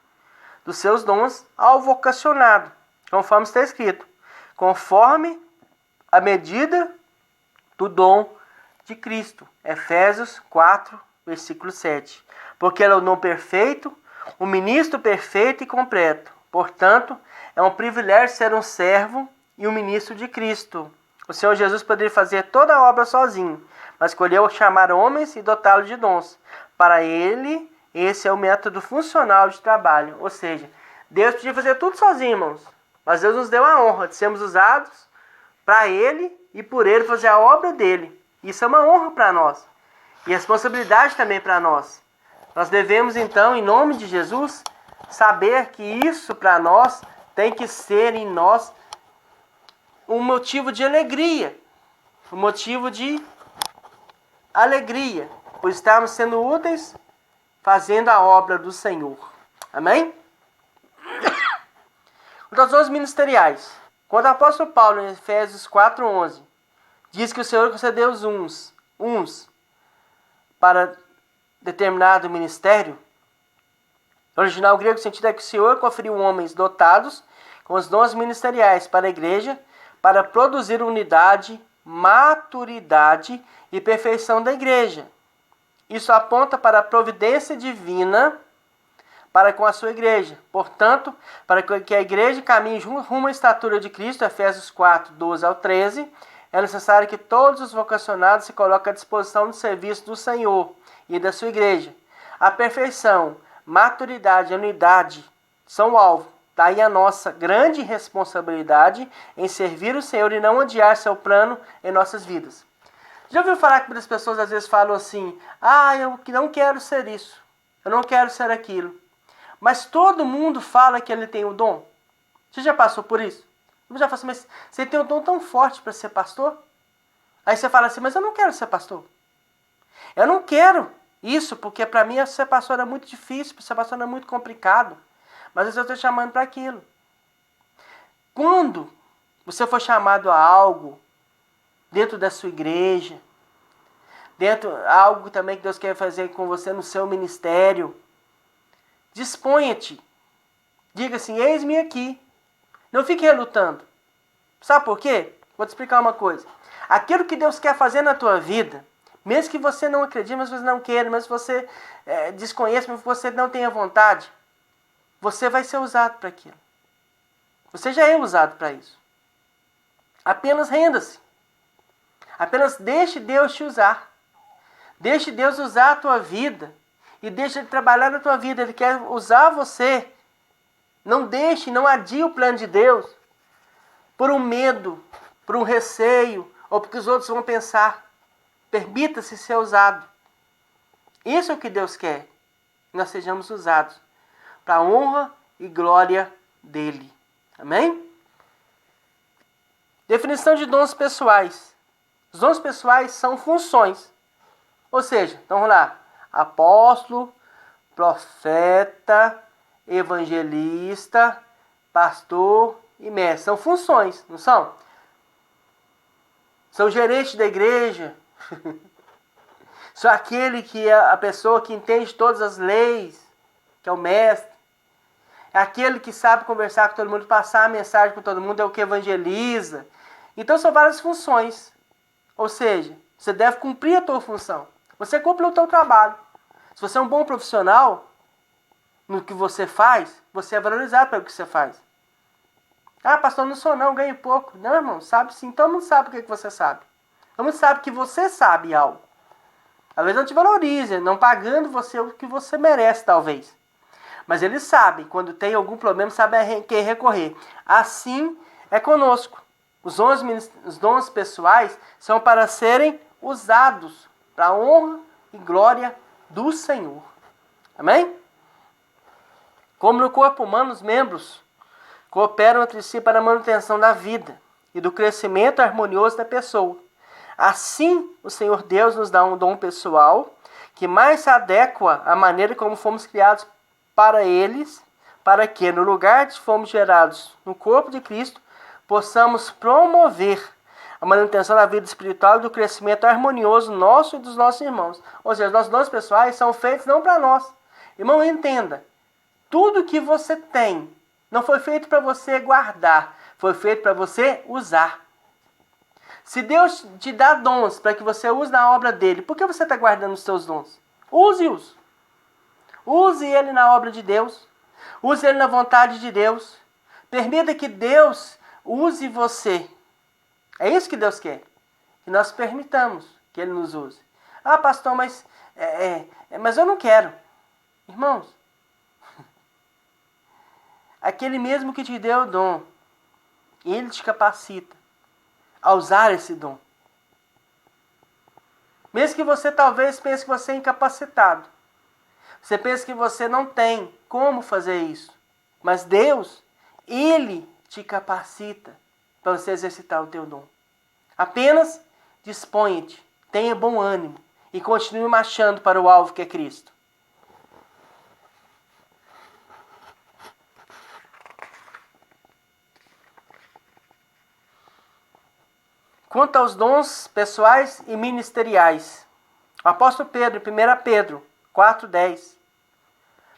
dos seus dons ao vocacionado, conforme está escrito, conforme a medida do dom de Cristo. Efésios 4, versículo 7. Porque ele é o dom perfeito, o ministro perfeito e completo. Portanto, é um privilégio ser um servo e um ministro de Cristo. O Senhor Jesus poderia fazer toda a obra sozinho, mas escolheu chamar homens e dotá-los de dons. Para ele, esse é o método funcional de trabalho. Ou seja, Deus podia fazer tudo sozinho, irmãos. Mas Deus nos deu a honra de sermos usados para Ele e por Ele fazer a obra dEle. Isso é uma honra para nós. E responsabilidade também para nós. Nós devemos, então, em nome de Jesus, saber que isso para nós tem que ser em nós um motivo de alegria. Um motivo de alegria, por estarmos sendo úteis, fazendo a obra do Senhor. Amém? Os dons ministeriais. Quando o apóstolo Paulo, em Efésios 4:11, diz que o Senhor concedeu uns para determinado ministério, no original grego o sentido é que o Senhor conferiu homens dotados com os dons ministeriais para a igreja, para produzir unidade, maturidade e perfeição da igreja. Isso aponta para a providência divina para com a sua igreja. Portanto, para que a igreja caminhe rumo à estatura de Cristo, Efésios 4:12-13, é necessário que todos os vocacionados se coloquem à disposição do serviço do Senhor e da sua igreja. A perfeição, maturidade e unidade são o alvo. Daí a nossa grande responsabilidade em servir o Senhor e não odiar seu plano em nossas vidas. Já ouviu falar que muitas pessoas às vezes falam assim: eu não quero ser isso, eu não quero ser aquilo. Mas todo mundo fala que ele tem o dom. Você já passou por isso? Você já falou assim: mas você tem um dom tão forte para ser pastor? Aí você fala assim: mas eu não quero ser pastor. Eu não quero isso, porque para mim ser pastor é muito difícil, ser pastor é muito complicado. Mas eu estou chamando para aquilo. Quando você for chamado a algo dentro da sua igreja, algo também que Deus quer fazer com você no seu ministério, disponha-te. Diga assim: eis-me aqui. Não fique relutando. Sabe por quê? Vou te explicar uma coisa. Aquilo que Deus quer fazer na tua vida, mesmo que você não acredite, mas você não queira, mas você desconheça, mas você não tenha vontade, você vai ser usado para aquilo. Você já é usado para isso. Apenas renda-se. Apenas deixe Deus te usar. Deixe Deus usar a tua vida. E deixe Ele trabalhar na tua vida. Ele quer usar você. Não deixe, não adie o plano de Deus por um medo, por um receio, ou porque os outros vão pensar. Permita-se ser usado. Isso é o que Deus quer. Que nós sejamos usados para a honra e glória dele. Amém? Definição de dons pessoais. Os dons pessoais são funções. Ou seja, então vamos lá. Apóstolo, profeta, evangelista, pastor e mestre. São funções, não são? São gerentes da igreja. São aquele que é a pessoa que entende todas as leis, que é o mestre. É aquele que sabe conversar com todo mundo, passar a mensagem para todo mundo, é o que evangeliza. Então são várias funções. Ou seja, você deve cumprir a tua função. Você cumpre o teu trabalho. Se você é um bom profissional no que você faz, você é valorizado pelo que você faz. Pastor, não sou não, ganho pouco. Não, irmão, sabe sim. Todo mundo sabe o que você sabe. Todo mundo sabe que você sabe algo. Às vezes não te valoriza, não pagando você o que você merece, talvez. Mas eles sabem, quando tem algum problema, sabem a quem recorrer. Assim é conosco. Os dons pessoais são para serem usados para a honra e glória do Senhor. Amém? Como no corpo humano, os membros cooperam entre si para a manutenção da vida e do crescimento harmonioso da pessoa. Assim, o Senhor Deus nos dá um dom pessoal que mais se adequa à maneira como fomos criados para eles, para que, no lugar de fomos gerados no corpo de Cristo, possamos promover a manutenção da vida espiritual e do crescimento harmonioso nosso e dos nossos irmãos. Ou seja, os nossos dons pessoais são feitos não para nós. Irmão, entenda, tudo que você tem não foi feito para você guardar, foi feito para você usar. Se Deus te dá dons para que você use na obra dele, por que você está guardando os seus dons? Use-os. Use ele na obra de Deus. Use ele na vontade de Deus. Permita que Deus use você. É isso que Deus quer. Que nós permitamos que ele nos use. Pastor, mas eu não quero. Irmãos, aquele mesmo que te deu o dom, ele te capacita a usar esse dom. Mesmo que você talvez pense que você é incapacitado, Você pensa que você não tem como fazer isso. Mas Deus, Ele te capacita para você exercitar o teu dom. Apenas disponha-te, tenha bom ânimo e continue marchando para o alvo que é Cristo. Quanto aos dons pessoais e ministeriais, o apóstolo Pedro, em 1 Pedro 4,10,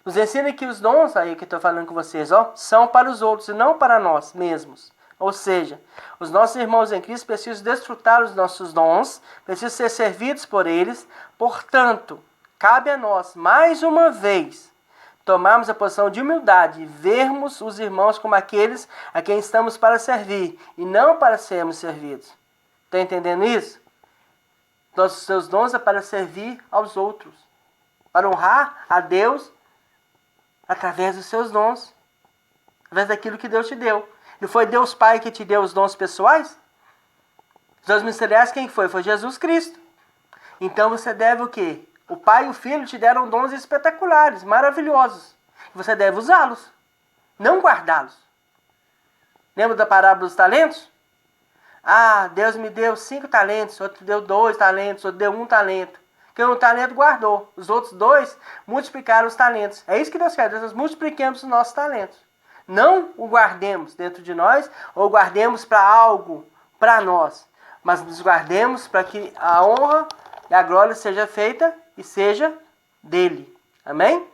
nos ensina que os dons, aí que eu estou falando com vocês, são para os outros e não para nós mesmos. Ou seja, os nossos irmãos em Cristo precisam desfrutar os nossos dons, precisam ser servidos por eles. Portanto, cabe a nós, mais uma vez, tomarmos a posição de humildade e vermos os irmãos como aqueles a quem estamos para servir e não para sermos servidos. Está entendendo isso? Nossos seus dons é para servir aos outros, para honrar a Deus através dos seus dons, através daquilo que Deus te deu. Não foi Deus Pai que te deu os dons pessoais? Os dons ministeriais quem foi? Foi Jesus Cristo. Então você deve o quê? O Pai e o Filho te deram dons espetaculares, maravilhosos. Você deve usá-los, não guardá-los. Lembra da parábola dos talentos? Ah, Deus me deu 5 talentos, outro deu 2 talentos, outro deu 1 talento. Quem um talento guardou. Os outros 2 multiplicaram os talentos. É isso que Deus quer, nós multipliquemos os nossos talentos. Não o guardemos dentro de nós ou guardemos para algo, para nós. Mas nos guardemos para que a honra e a glória seja feita e seja dele. Amém?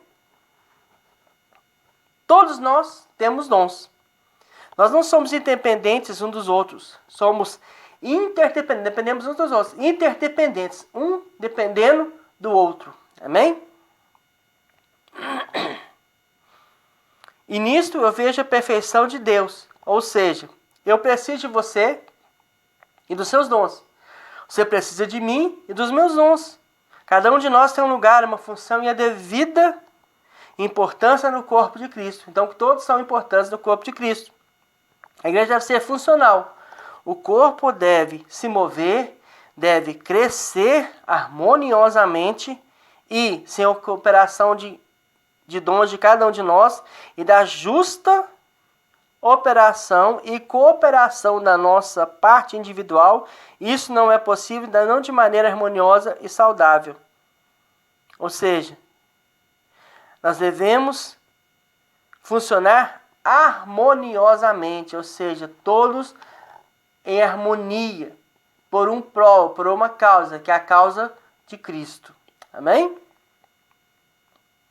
Todos nós temos dons. Nós não somos independentes uns dos outros. Somos interdependentes, dependemos uns dos outros. Interdependentes, um dependendo do outro. Amém? E nisto eu vejo a perfeição de Deus. Ou seja, eu preciso de você e dos seus dons. Você precisa de mim e dos meus dons. Cada um de nós tem um lugar, uma função e a devida importância no corpo de Cristo. Então todos são importantes no corpo de Cristo. A igreja deve ser funcional. O corpo deve se mover, deve crescer harmoniosamente e sem a cooperação de dons de cada um de nós e da justa operação e cooperação da nossa parte individual, isso não é possível, não de maneira harmoniosa e saudável. Ou seja, nós devemos funcionar harmoniosamente, ou seja, todos em harmonia, por um prol, por uma causa, que é a causa de Cristo. Amém?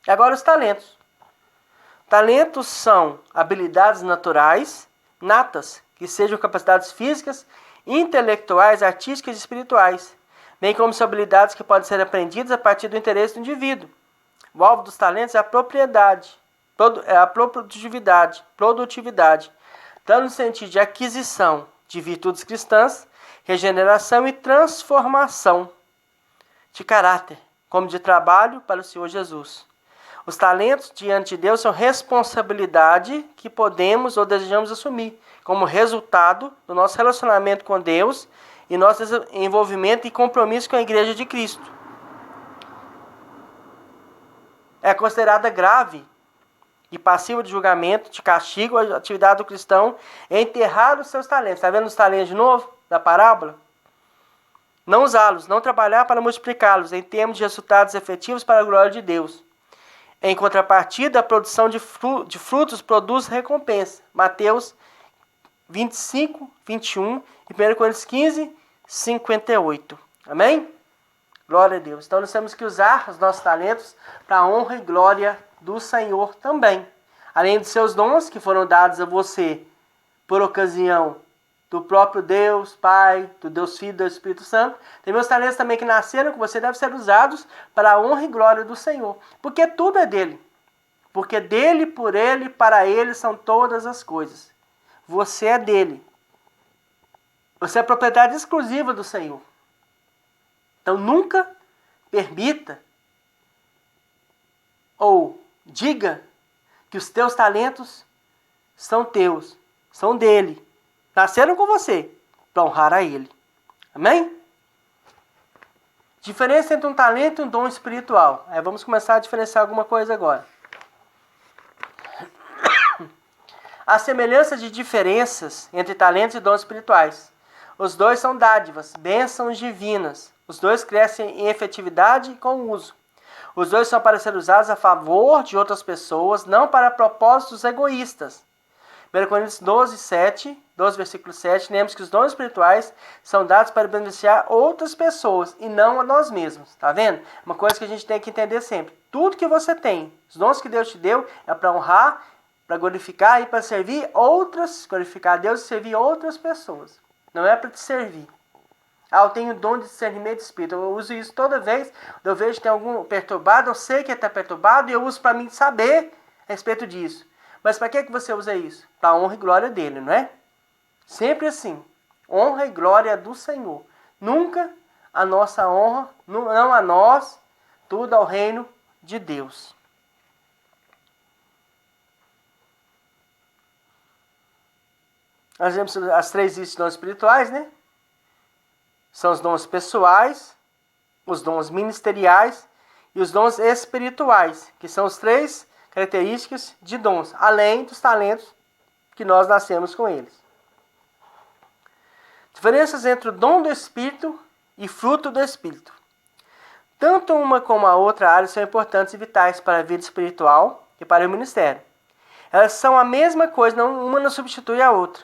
E agora os talentos. Talentos são habilidades naturais, natas, que sejam capacidades físicas, intelectuais, artísticas e espirituais, bem como são habilidades que podem ser aprendidas a partir do interesse do indivíduo. O alvo dos talentos é a propriedade, é a produtividade, tanto no sentido de aquisição de virtudes cristãs, regeneração e transformação de caráter, como de trabalho para o Senhor Jesus. Os talentos diante de Deus são responsabilidade que podemos ou desejamos assumir, como resultado do nosso relacionamento com Deus e nosso envolvimento e compromisso com a Igreja de Cristo. É considerada grave e passiva de julgamento, de castigo, a atividade do cristão é enterrar os seus talentos. Está vendo os talentos de novo, da parábola? Não usá-los, não trabalhar para multiplicá-los, em termos de resultados efetivos para a glória de Deus. Em contrapartida, a produção de frutos produz recompensa. Mateus 25, 21 e 1 Coríntios 15, 58. Amém? Glória a Deus. Então nós temos que usar os nossos talentos para a honra e glória do Senhor também. Além dos seus dons que foram dados a você por ocasião do próprio Deus, Pai, do Deus Filho, do Espírito Santo. Tem meus talentos também que nasceram, que você deve ser usados para a honra e glória do Senhor. Porque tudo é dele. Porque dele, por ele, para ele são todas as coisas. Você é dele. Você é propriedade exclusiva do Senhor. Então nunca permita ou diga que os teus talentos são teus, são dele. Nasceram com você para honrar a ele. Amém? Diferença entre um talento e um dom espiritual. Vamos começar a diferenciar alguma coisa agora. A semelhança de diferenças entre talentos e dons espirituais. Os dois são dádivas, bênçãos divinas. Os dois crescem em efetividade com o uso. Os dois são para ser usados a favor de outras pessoas, não para propósitos egoístas. 1 Coríntios 12, versículo 7, lembra que os dons espirituais são dados para beneficiar outras pessoas e não a nós mesmos. Tá vendo? Uma coisa que a gente tem que entender sempre. Tudo que você tem, os dons que Deus te deu, é para honrar, para glorificar e para servir outras, glorificar a Deus e servir outras pessoas. Não é para te servir. Eu tenho o dom de discernimento de espírito. Eu uso isso toda vez. Eu vejo que tem algum perturbado, eu sei que está perturbado e eu uso para mim saber a respeito disso. Mas para que você usa isso? Para a honra e glória dele, não é? Sempre assim. Honra e glória do Senhor. Nunca a nossa honra, não a nós, tudo ao reino de Deus. Nós vemos as três listas de dons espirituais, né? São os dons pessoais, os dons ministeriais e os dons espirituais, que são as três características de dons, além dos talentos que nós nascemos com eles. Diferenças entre o dom do Espírito e fruto do Espírito. Tanto uma como a outra área são importantes e vitais para a vida espiritual e para o ministério. Elas são a mesma coisa, uma não substitui a outra.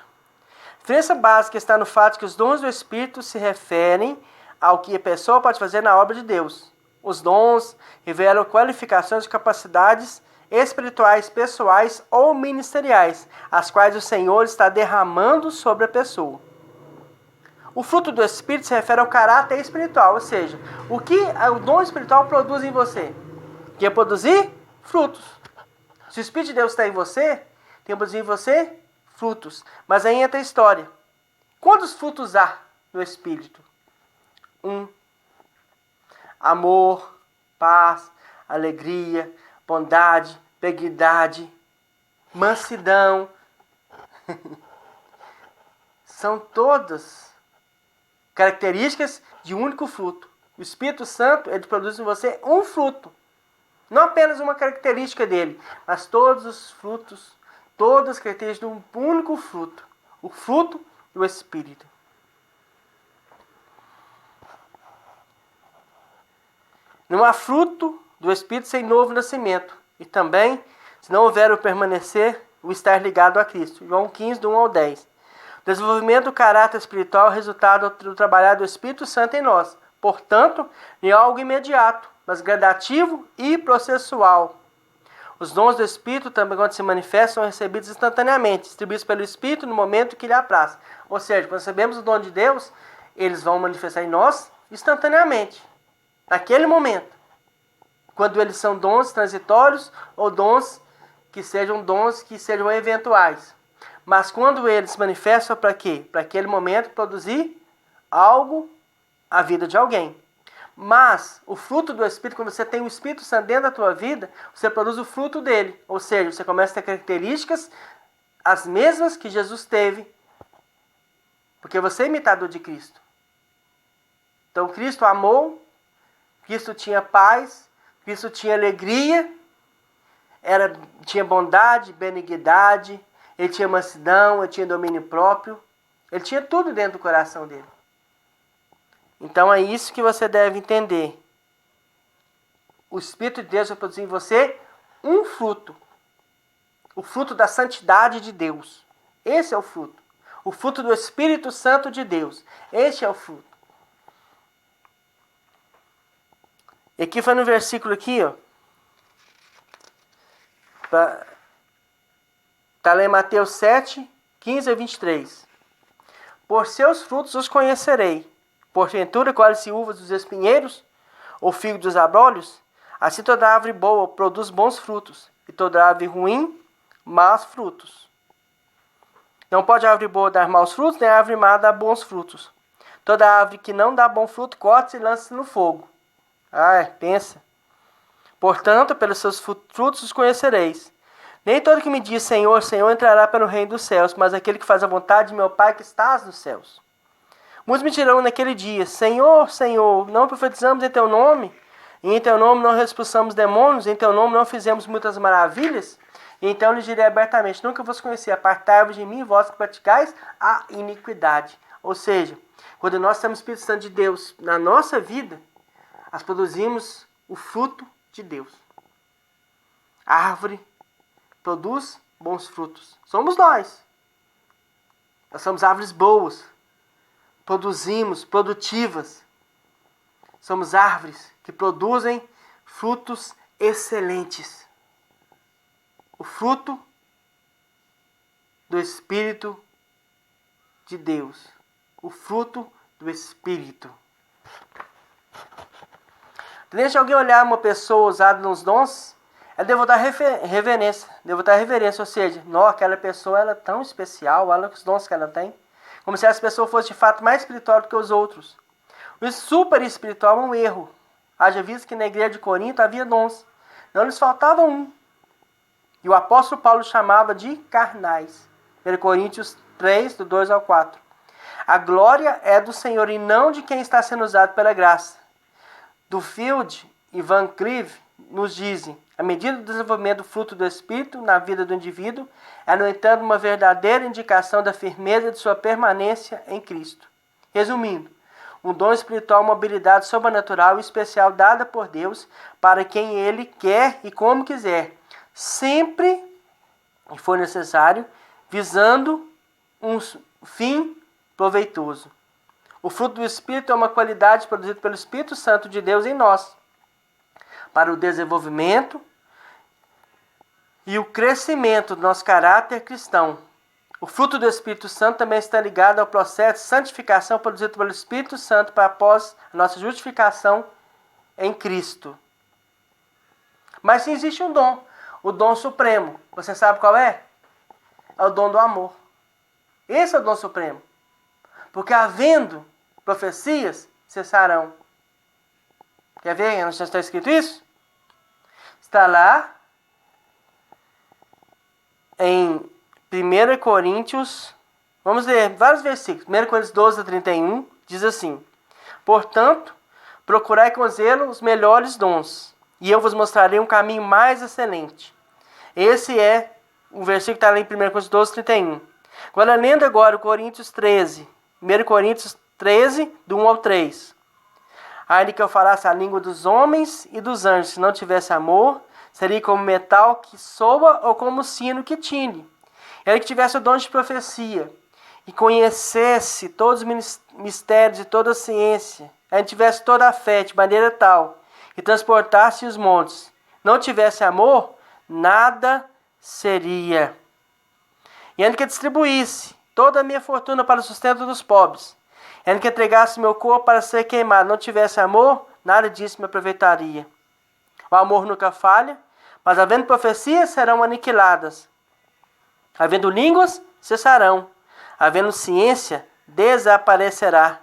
A diferença básica está no fato que os dons do Espírito se referem ao que a pessoa pode fazer na obra de Deus. Os dons revelam qualificações e capacidades espirituais, pessoais ou ministeriais, as quais o Senhor está derramando sobre a pessoa. O fruto do Espírito se refere ao caráter espiritual, ou seja, o que o dom espiritual produz em você. Que é produzir frutos. Se o Espírito de Deus está em você, tem que produzir em você frutos. Mas aí entra a história. Quantos frutos há no Espírito? Amor, paz, alegria, bondade, benignidade, mansidão. São todas características de um único fruto. O Espírito Santo, ele produz em você um fruto. Não apenas uma característica dele, mas todos os frutos, todas as características de um único fruto. O fruto do Espírito. Não há fruto do Espírito sem novo nascimento. E também, se não houver o permanecer, o estar ligado a Cristo. João 15, do 1 ao 10. O desenvolvimento do caráter espiritual é resultado do trabalhar do Espírito Santo em nós. Portanto, não é algo imediato, mas gradativo e processual. Os dons do Espírito também, quando se manifestam, são recebidos instantaneamente, distribuídos pelo Espírito no momento que lhe apraz. Ou seja, quando recebemos o dom de Deus, eles vão manifestar em nós instantaneamente. Naquele momento. Quando eles são dons transitórios ou dons que sejam eventuais. Mas quando eles se manifestam para quê? Para aquele momento produzir algo à vida de alguém. Mas o fruto do Espírito, quando você tem o Espírito Santo dentro da tua vida, você produz o fruto dele. Ou seja, você começa a ter características as mesmas que Jesus teve. Porque você é imitador de Cristo. Então Cristo amou, Cristo tinha paz, Cristo tinha alegria, tinha bondade, benignidade, ele tinha mansidão, ele tinha domínio próprio, ele tinha tudo dentro do coração dele. Então é isso que você deve entender. O Espírito de Deus vai produzir em você um fruto. O fruto da santidade de Deus. Esse é o fruto. O fruto do Espírito Santo de Deus. Este é o fruto. E aqui foi no versículo aqui, ó. Está lá em Mateus 7, 15 a 23. Por seus frutos os conhecerei. Porventura colhe-se uvas dos espinheiros, ou figo dos abrolhos? Assim toda árvore boa produz bons frutos, e toda árvore ruim, maus frutos. Não pode a árvore boa dar maus frutos, nem a árvore má dar bons frutos. Toda árvore que não dá bom fruto, corta-se e lança-se no fogo. Pensa. Portanto, pelos seus frutos os conhecereis. Nem todo que me diz Senhor, Senhor entrará pelo reino dos céus, mas aquele que faz a vontade de meu Pai que estás nos céus. Muitos me dirão naquele dia: Senhor, Senhor, não profetizamos em teu nome? E em teu nome não expulsamos demônios? Em teu nome não fizemos muitas maravilhas? E então lhes direi abertamente: nunca vos conheci, apartai-vos de mim, vós que praticais a iniquidade. Ou seja, quando nós temos o Espírito Santo de Deus na nossa vida, nós produzimos o fruto de Deus. A árvore produz bons frutos. Somos nós. Nós somos árvores boas. Produzimos, produtivas. Somos árvores que produzem frutos excelentes. O fruto do Espírito de Deus. O fruto do Espírito. Deixa alguém olhar uma pessoa usada nos dons, ela deve dar reverência. Ou seja, não, aquela pessoa ela é tão especial, olha os dons que ela tem. Como se essa pessoa fosse de fato mais espiritual do que os outros. O super espiritual é um erro. Haja visto que na igreja de Corinto havia dons. Não lhes faltava um. E o apóstolo Paulo chamava de carnais. 1 Coríntios 3, do 2 ao 4. A glória é do Senhor e não de quem está sendo usado pela graça. Duffield e Van Cleve nos dizem: a medida do desenvolvimento do fruto do Espírito na vida do indivíduo é, no entanto, uma verdadeira indicação da firmeza de sua permanência em Cristo. Resumindo, um dom espiritual é uma habilidade sobrenatural e especial dada por Deus para quem Ele quer e como quiser, sempre que for necessário, visando um fim proveitoso. O fruto do Espírito é uma qualidade produzida pelo Espírito Santo de Deus em nós, para o desenvolvimento e o crescimento do nosso caráter cristão. O fruto do Espírito Santo também está ligado ao processo de santificação produzido pelo Espírito Santo para após a nossa justificação em Cristo. Mas sim existe um dom, o dom supremo. Você sabe qual é? É o dom do amor. Esse é o dom supremo. Porque havendo profecias, cessarão. Quer ver onde está escrito isso? Está lá em 1 Coríntios, vamos ler vários versículos. 1 Coríntios 12 a 31, diz assim: portanto, procurai com zelo os melhores dons, e eu vos mostrarei um caminho mais excelente. Esse é o versículo que está lá em 1 Coríntios 12, 31. Agora, lendo agora o Coríntios 13, 1 Coríntios 13, do 1 ao 3. Ainda que eu falasse a língua dos homens e dos anjos, se não tivesse amor, seria como metal que soa ou como sino que tine. Ele que tivesse o dom de profecia e conhecesse todos os mistérios e toda a ciência, ele tivesse toda a fé de maneira tal e transportasse os montes, não tivesse amor, nada seria. E ainda que distribuísse toda a minha fortuna para o sustento dos pobres, ainda que entregasse meu corpo para ser queimado, não tivesse amor, nada disso me aproveitaria. O amor nunca falha, mas havendo profecias, serão aniquiladas. Havendo línguas, cessarão. Havendo ciência, desaparecerá.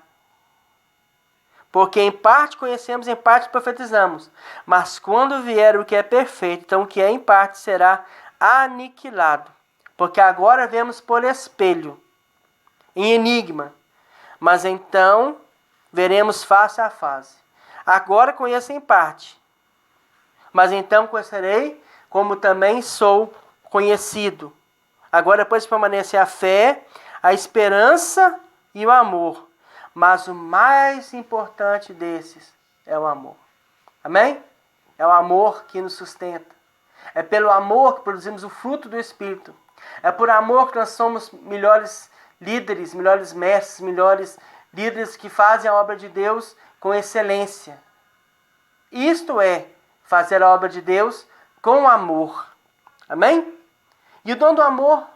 Porque em parte conhecemos, em parte profetizamos. Mas quando vier o que é perfeito, então o que é em parte será aniquilado. Porque agora vemos por espelho, em enigma. Mas então veremos face a face. Agora conheço em parte. Mas então conhecerei como também sou conhecido. Agora, depois permanece a fé, a esperança e o amor. Mas o mais importante desses é o amor. Amém? É o amor que nos sustenta. É pelo amor que produzimos o fruto do Espírito. É por amor que nós somos melhores líderes, melhores mestres, melhores líderes que fazem a obra de Deus com excelência. Isto é fazer a obra de Deus com amor. Amém? E o dom do amor,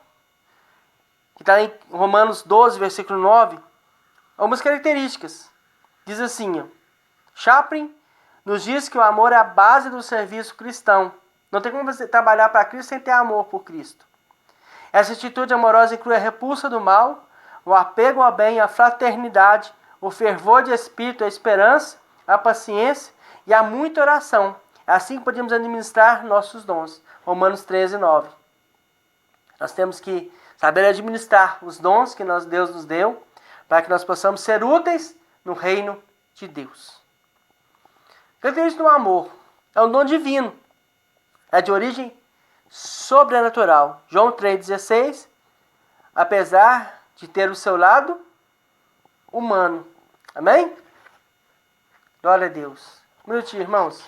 que está em Romanos 12, versículo 9, algumas características. Diz assim, Chaplin nos diz que o amor é a base do serviço cristão. Não tem como você trabalhar para Cristo sem ter amor por Cristo. Essa atitude amorosa inclui a repulsa do mal, o apego ao bem, a fraternidade, o fervor de espírito, a esperança, a paciência e a muita oração. É assim que podemos administrar nossos dons. Romanos 13, 9. Nós temos que saber administrar os dons que Deus nos deu para que nós possamos ser úteis no reino de Deus. Característica do amor é um dom divino, é de origem sobrenatural. João 3,16, apesar de ter o seu lado humano. Amém? Glória a Deus. Um minutinho, irmãos.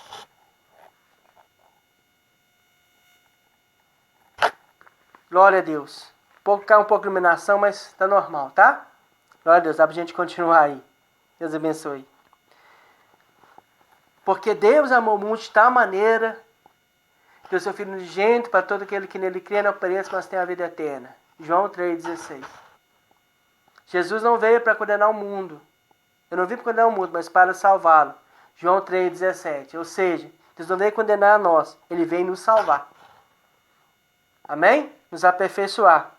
Glória a Deus. Cai um pouco de iluminação, mas está normal, tá? Glória a Deus. Dá pra gente continuar aí. Deus abençoe. Porque Deus amou o mundo de tal maneira que deu seu Filho unigênito para todo aquele que nele crê não pereça, mas tenha a vida eterna. João 3,16. Jesus não veio para condenar o mundo. Eu não vim para condenar o mundo, mas para salvá-lo. João 3,17. Ou seja, Deus não veio condenar a nós. Ele veio nos salvar. Amém? Nos aperfeiçoar.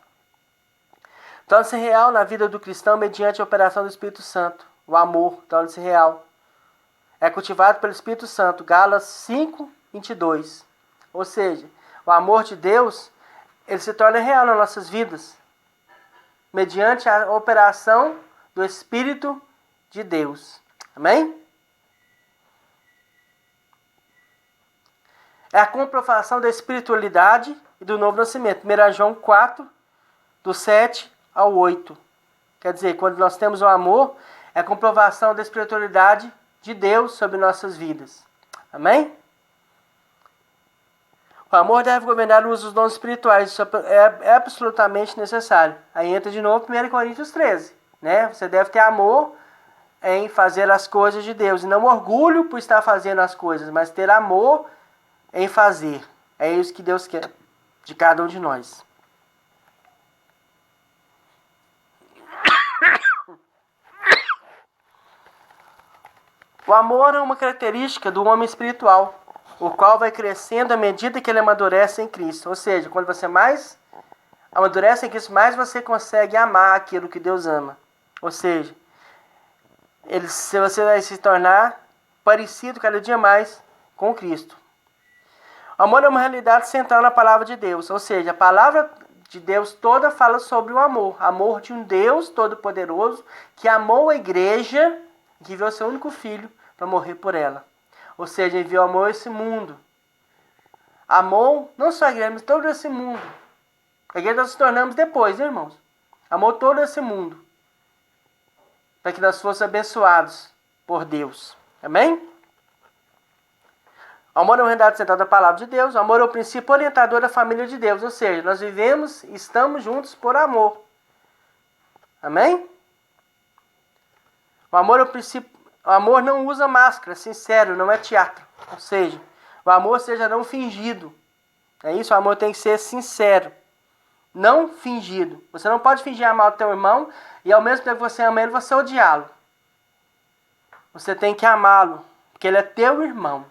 Torna-se real na vida do cristão mediante a operação do Espírito Santo. O amor torna-se real. É cultivado pelo Espírito Santo. Gálatas 5:22. Ou seja, o amor de Deus, ele se torna real nas nossas vidas. Mediante a operação do Espírito de Deus. Amém? É a comprovação da espiritualidade e do novo nascimento. 1 João 4, do 7 ao 8. Quer dizer, quando nós temos o amor, é a comprovação da espiritualidade de Deus sobre nossas vidas. Amém? O amor deve governar o uso dos dons espirituais. Isso é absolutamente necessário. Aí entra de novo 1 Coríntios 13. Né? Você deve ter amor em fazer as coisas de Deus. E não orgulho por estar fazendo as coisas, mas ter amor em fazer. É isso que Deus quer de cada um de nós. O amor é uma característica do homem espiritual, o qual vai crescendo à medida que ele amadurece em Cristo. Ou seja, quando você mais amadurece em Cristo, mais você consegue amar aquilo que Deus ama. Ou seja, você vai se tornar parecido cada dia mais com Cristo. O amor é uma realidade central na palavra de Deus. Ou seja, a palavra de Deus toda fala sobre o amor. Amor de um Deus todo-poderoso que amou a igreja, que enviou seu único filho para morrer por ela. Ou seja, enviou amor a esse mundo. Amou não só a igreja, mas todo esse mundo. A igreja nós nos tornamos depois, né, irmãos? Amou todo esse mundo. Para que nós fôssemos abençoados por Deus. Amém? O amor é uma realidade central da palavra de Deus. O amor é o princípio orientador da família de Deus. Ou seja, nós vivemos e estamos juntos por amor. Amém? O amor é o princípio. O amor não usa máscara, sincero, não é teatro. Ou seja, o amor seja não fingido. É isso, o amor tem que ser sincero. Não fingido. Você não pode fingir amar o teu irmão e ao mesmo tempo que você ama ele, você odiá-lo. Você tem que amá-lo, porque ele é teu irmão.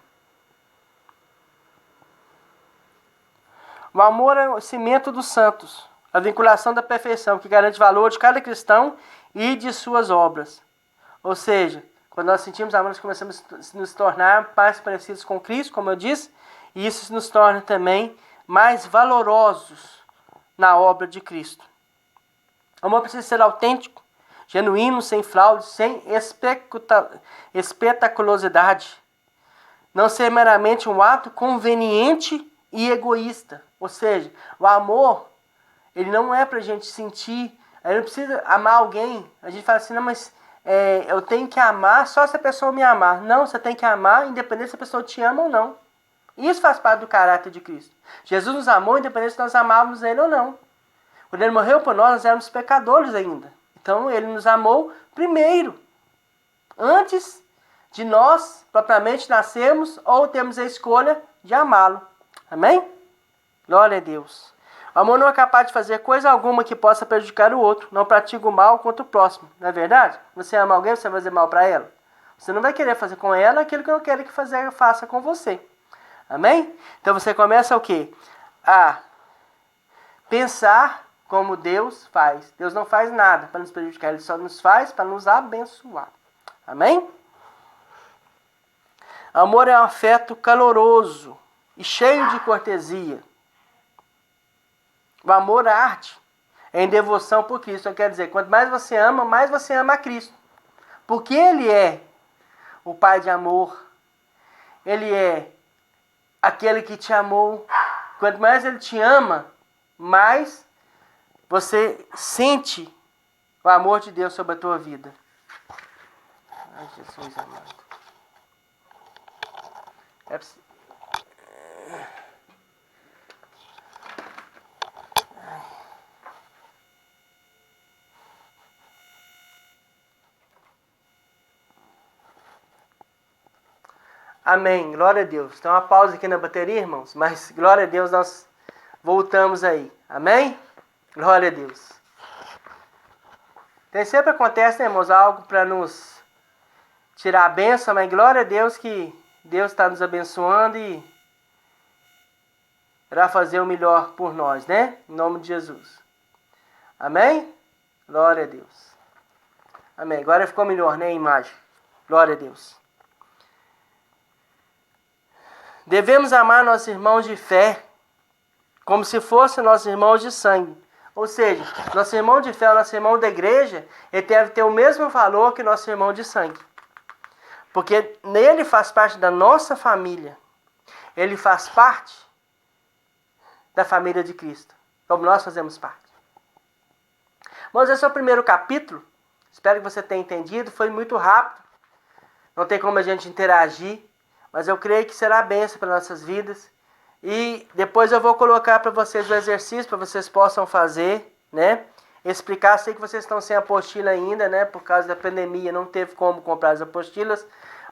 O amor é o cimento dos santos, a vinculação da perfeição, que garante valor de cada cristão e de suas obras. Ou seja, quando nós sentimos amor, nós começamos a nos tornar mais parecidos com Cristo, como eu disse, e isso nos torna também mais valorosos na obra de Cristo. O amor precisa ser autêntico, genuíno, sem fraude, sem espetaculosidade. Não ser meramente um ato conveniente e egoísta. Ou seja, o amor, ele não é pra gente sentir, a gente não precisa amar alguém. A gente fala assim, não, mas eu tenho que amar só se a pessoa me amar. Não, você tem que amar independente se a pessoa te ama ou não. Isso faz parte do caráter de Cristo. Jesus nos amou independente se nós amávamos ele ou não. Quando ele morreu por nós, nós éramos pecadores ainda. Então ele nos amou primeiro, antes de nós propriamente nascermos ou termos a escolha de amá-lo. Amém? Glória a Deus. O amor não é capaz de fazer coisa alguma que possa prejudicar o outro. Não pratica o mal contra o próximo. Não é verdade? Você ama alguém, você vai fazer mal para ela. Você não vai querer fazer com ela aquilo que eu quero que faça com você. Amém? Então você começa o quê? A pensar como Deus faz. Deus não faz nada para nos prejudicar. Ele só nos faz para nos abençoar. Amém? Amor é um afeto caloroso e cheio de cortesia. O amor arde em devoção por Cristo. Então quer dizer, quanto mais você ama a Cristo. Porque Ele é o Pai de amor. Ele é aquele que te amou. Quanto mais Ele te ama, mais você sente o amor de Deus sobre a tua vida. Ai, Jesus amado. Amém. Glória a Deus. Tem uma pausa aqui na bateria, irmãos, mas glória a Deus, nós voltamos aí. Amém? Glória a Deus. Tem sempre acontece, né, irmãos, algo para nos tirar a bênção, mas glória a Deus que Deus está nos abençoando e irá fazer o melhor por nós, né? Em nome de Jesus. Amém? Glória a Deus. Amém. Agora ficou melhor, né, a imagem? Glória a Deus. Devemos amar nossos irmãos de fé como se fossem nossos irmãos de sangue. Ou seja, nosso irmão de fé, nosso irmão da igreja, ele deve ter o mesmo valor que nosso irmão de sangue. Porque nele faz parte da nossa família. Ele faz parte da família de Cristo, como nós fazemos parte. Mas esse é o primeiro capítulo. Espero que você tenha entendido. Foi muito rápido. Não tem como a gente interagir. Mas eu creio que será bênção para nossas vidas. E depois eu vou colocar para vocês o exercício, para vocês possam fazer, né? Explicar, sei que vocês estão sem apostila ainda, né? Por causa da pandemia, não teve como comprar as apostilas.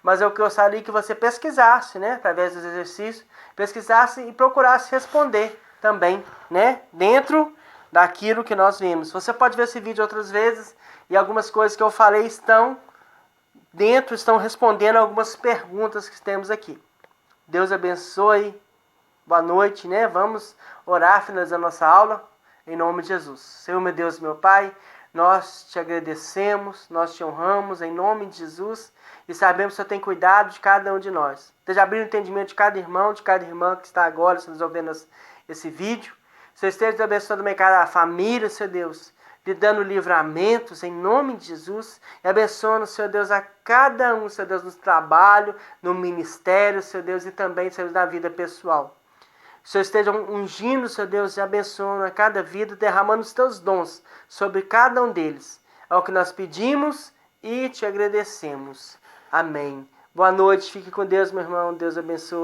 Mas eu gostaria que você pesquisasse, né? Através dos exercícios, pesquisasse e procurasse responder também, né? Dentro daquilo que nós vimos. Você pode ver esse vídeo outras vezes e algumas coisas que eu falei estão respondendo algumas perguntas que temos aqui. Deus abençoe. Boa noite, né? Vamos orar, finalizando nossa aula, em nome de Jesus. Senhor, meu Deus, meu Pai, nós te agradecemos, nós te honramos, em nome de Jesus, e sabemos que o Senhor tem cuidado de cada um de nós. Esteja abrindo o entendimento de cada irmão, de cada irmã que está agora nos ouvindo esse vídeo. Senhor, esteja abençoando também cada família, Senhor Deus, lhe dando livramentos, em nome de Jesus, e abençoando, Senhor Deus, a cada um, Senhor Deus, no trabalho, no ministério, Senhor Deus, e também, Senhor Deus, na vida pessoal. O Senhor esteja ungindo, Senhor Deus, e abençoando a cada vida, derramando os teus dons sobre cada um deles. É o que nós pedimos e te agradecemos. Amém. Boa noite, fique com Deus, meu irmão. Deus abençoe.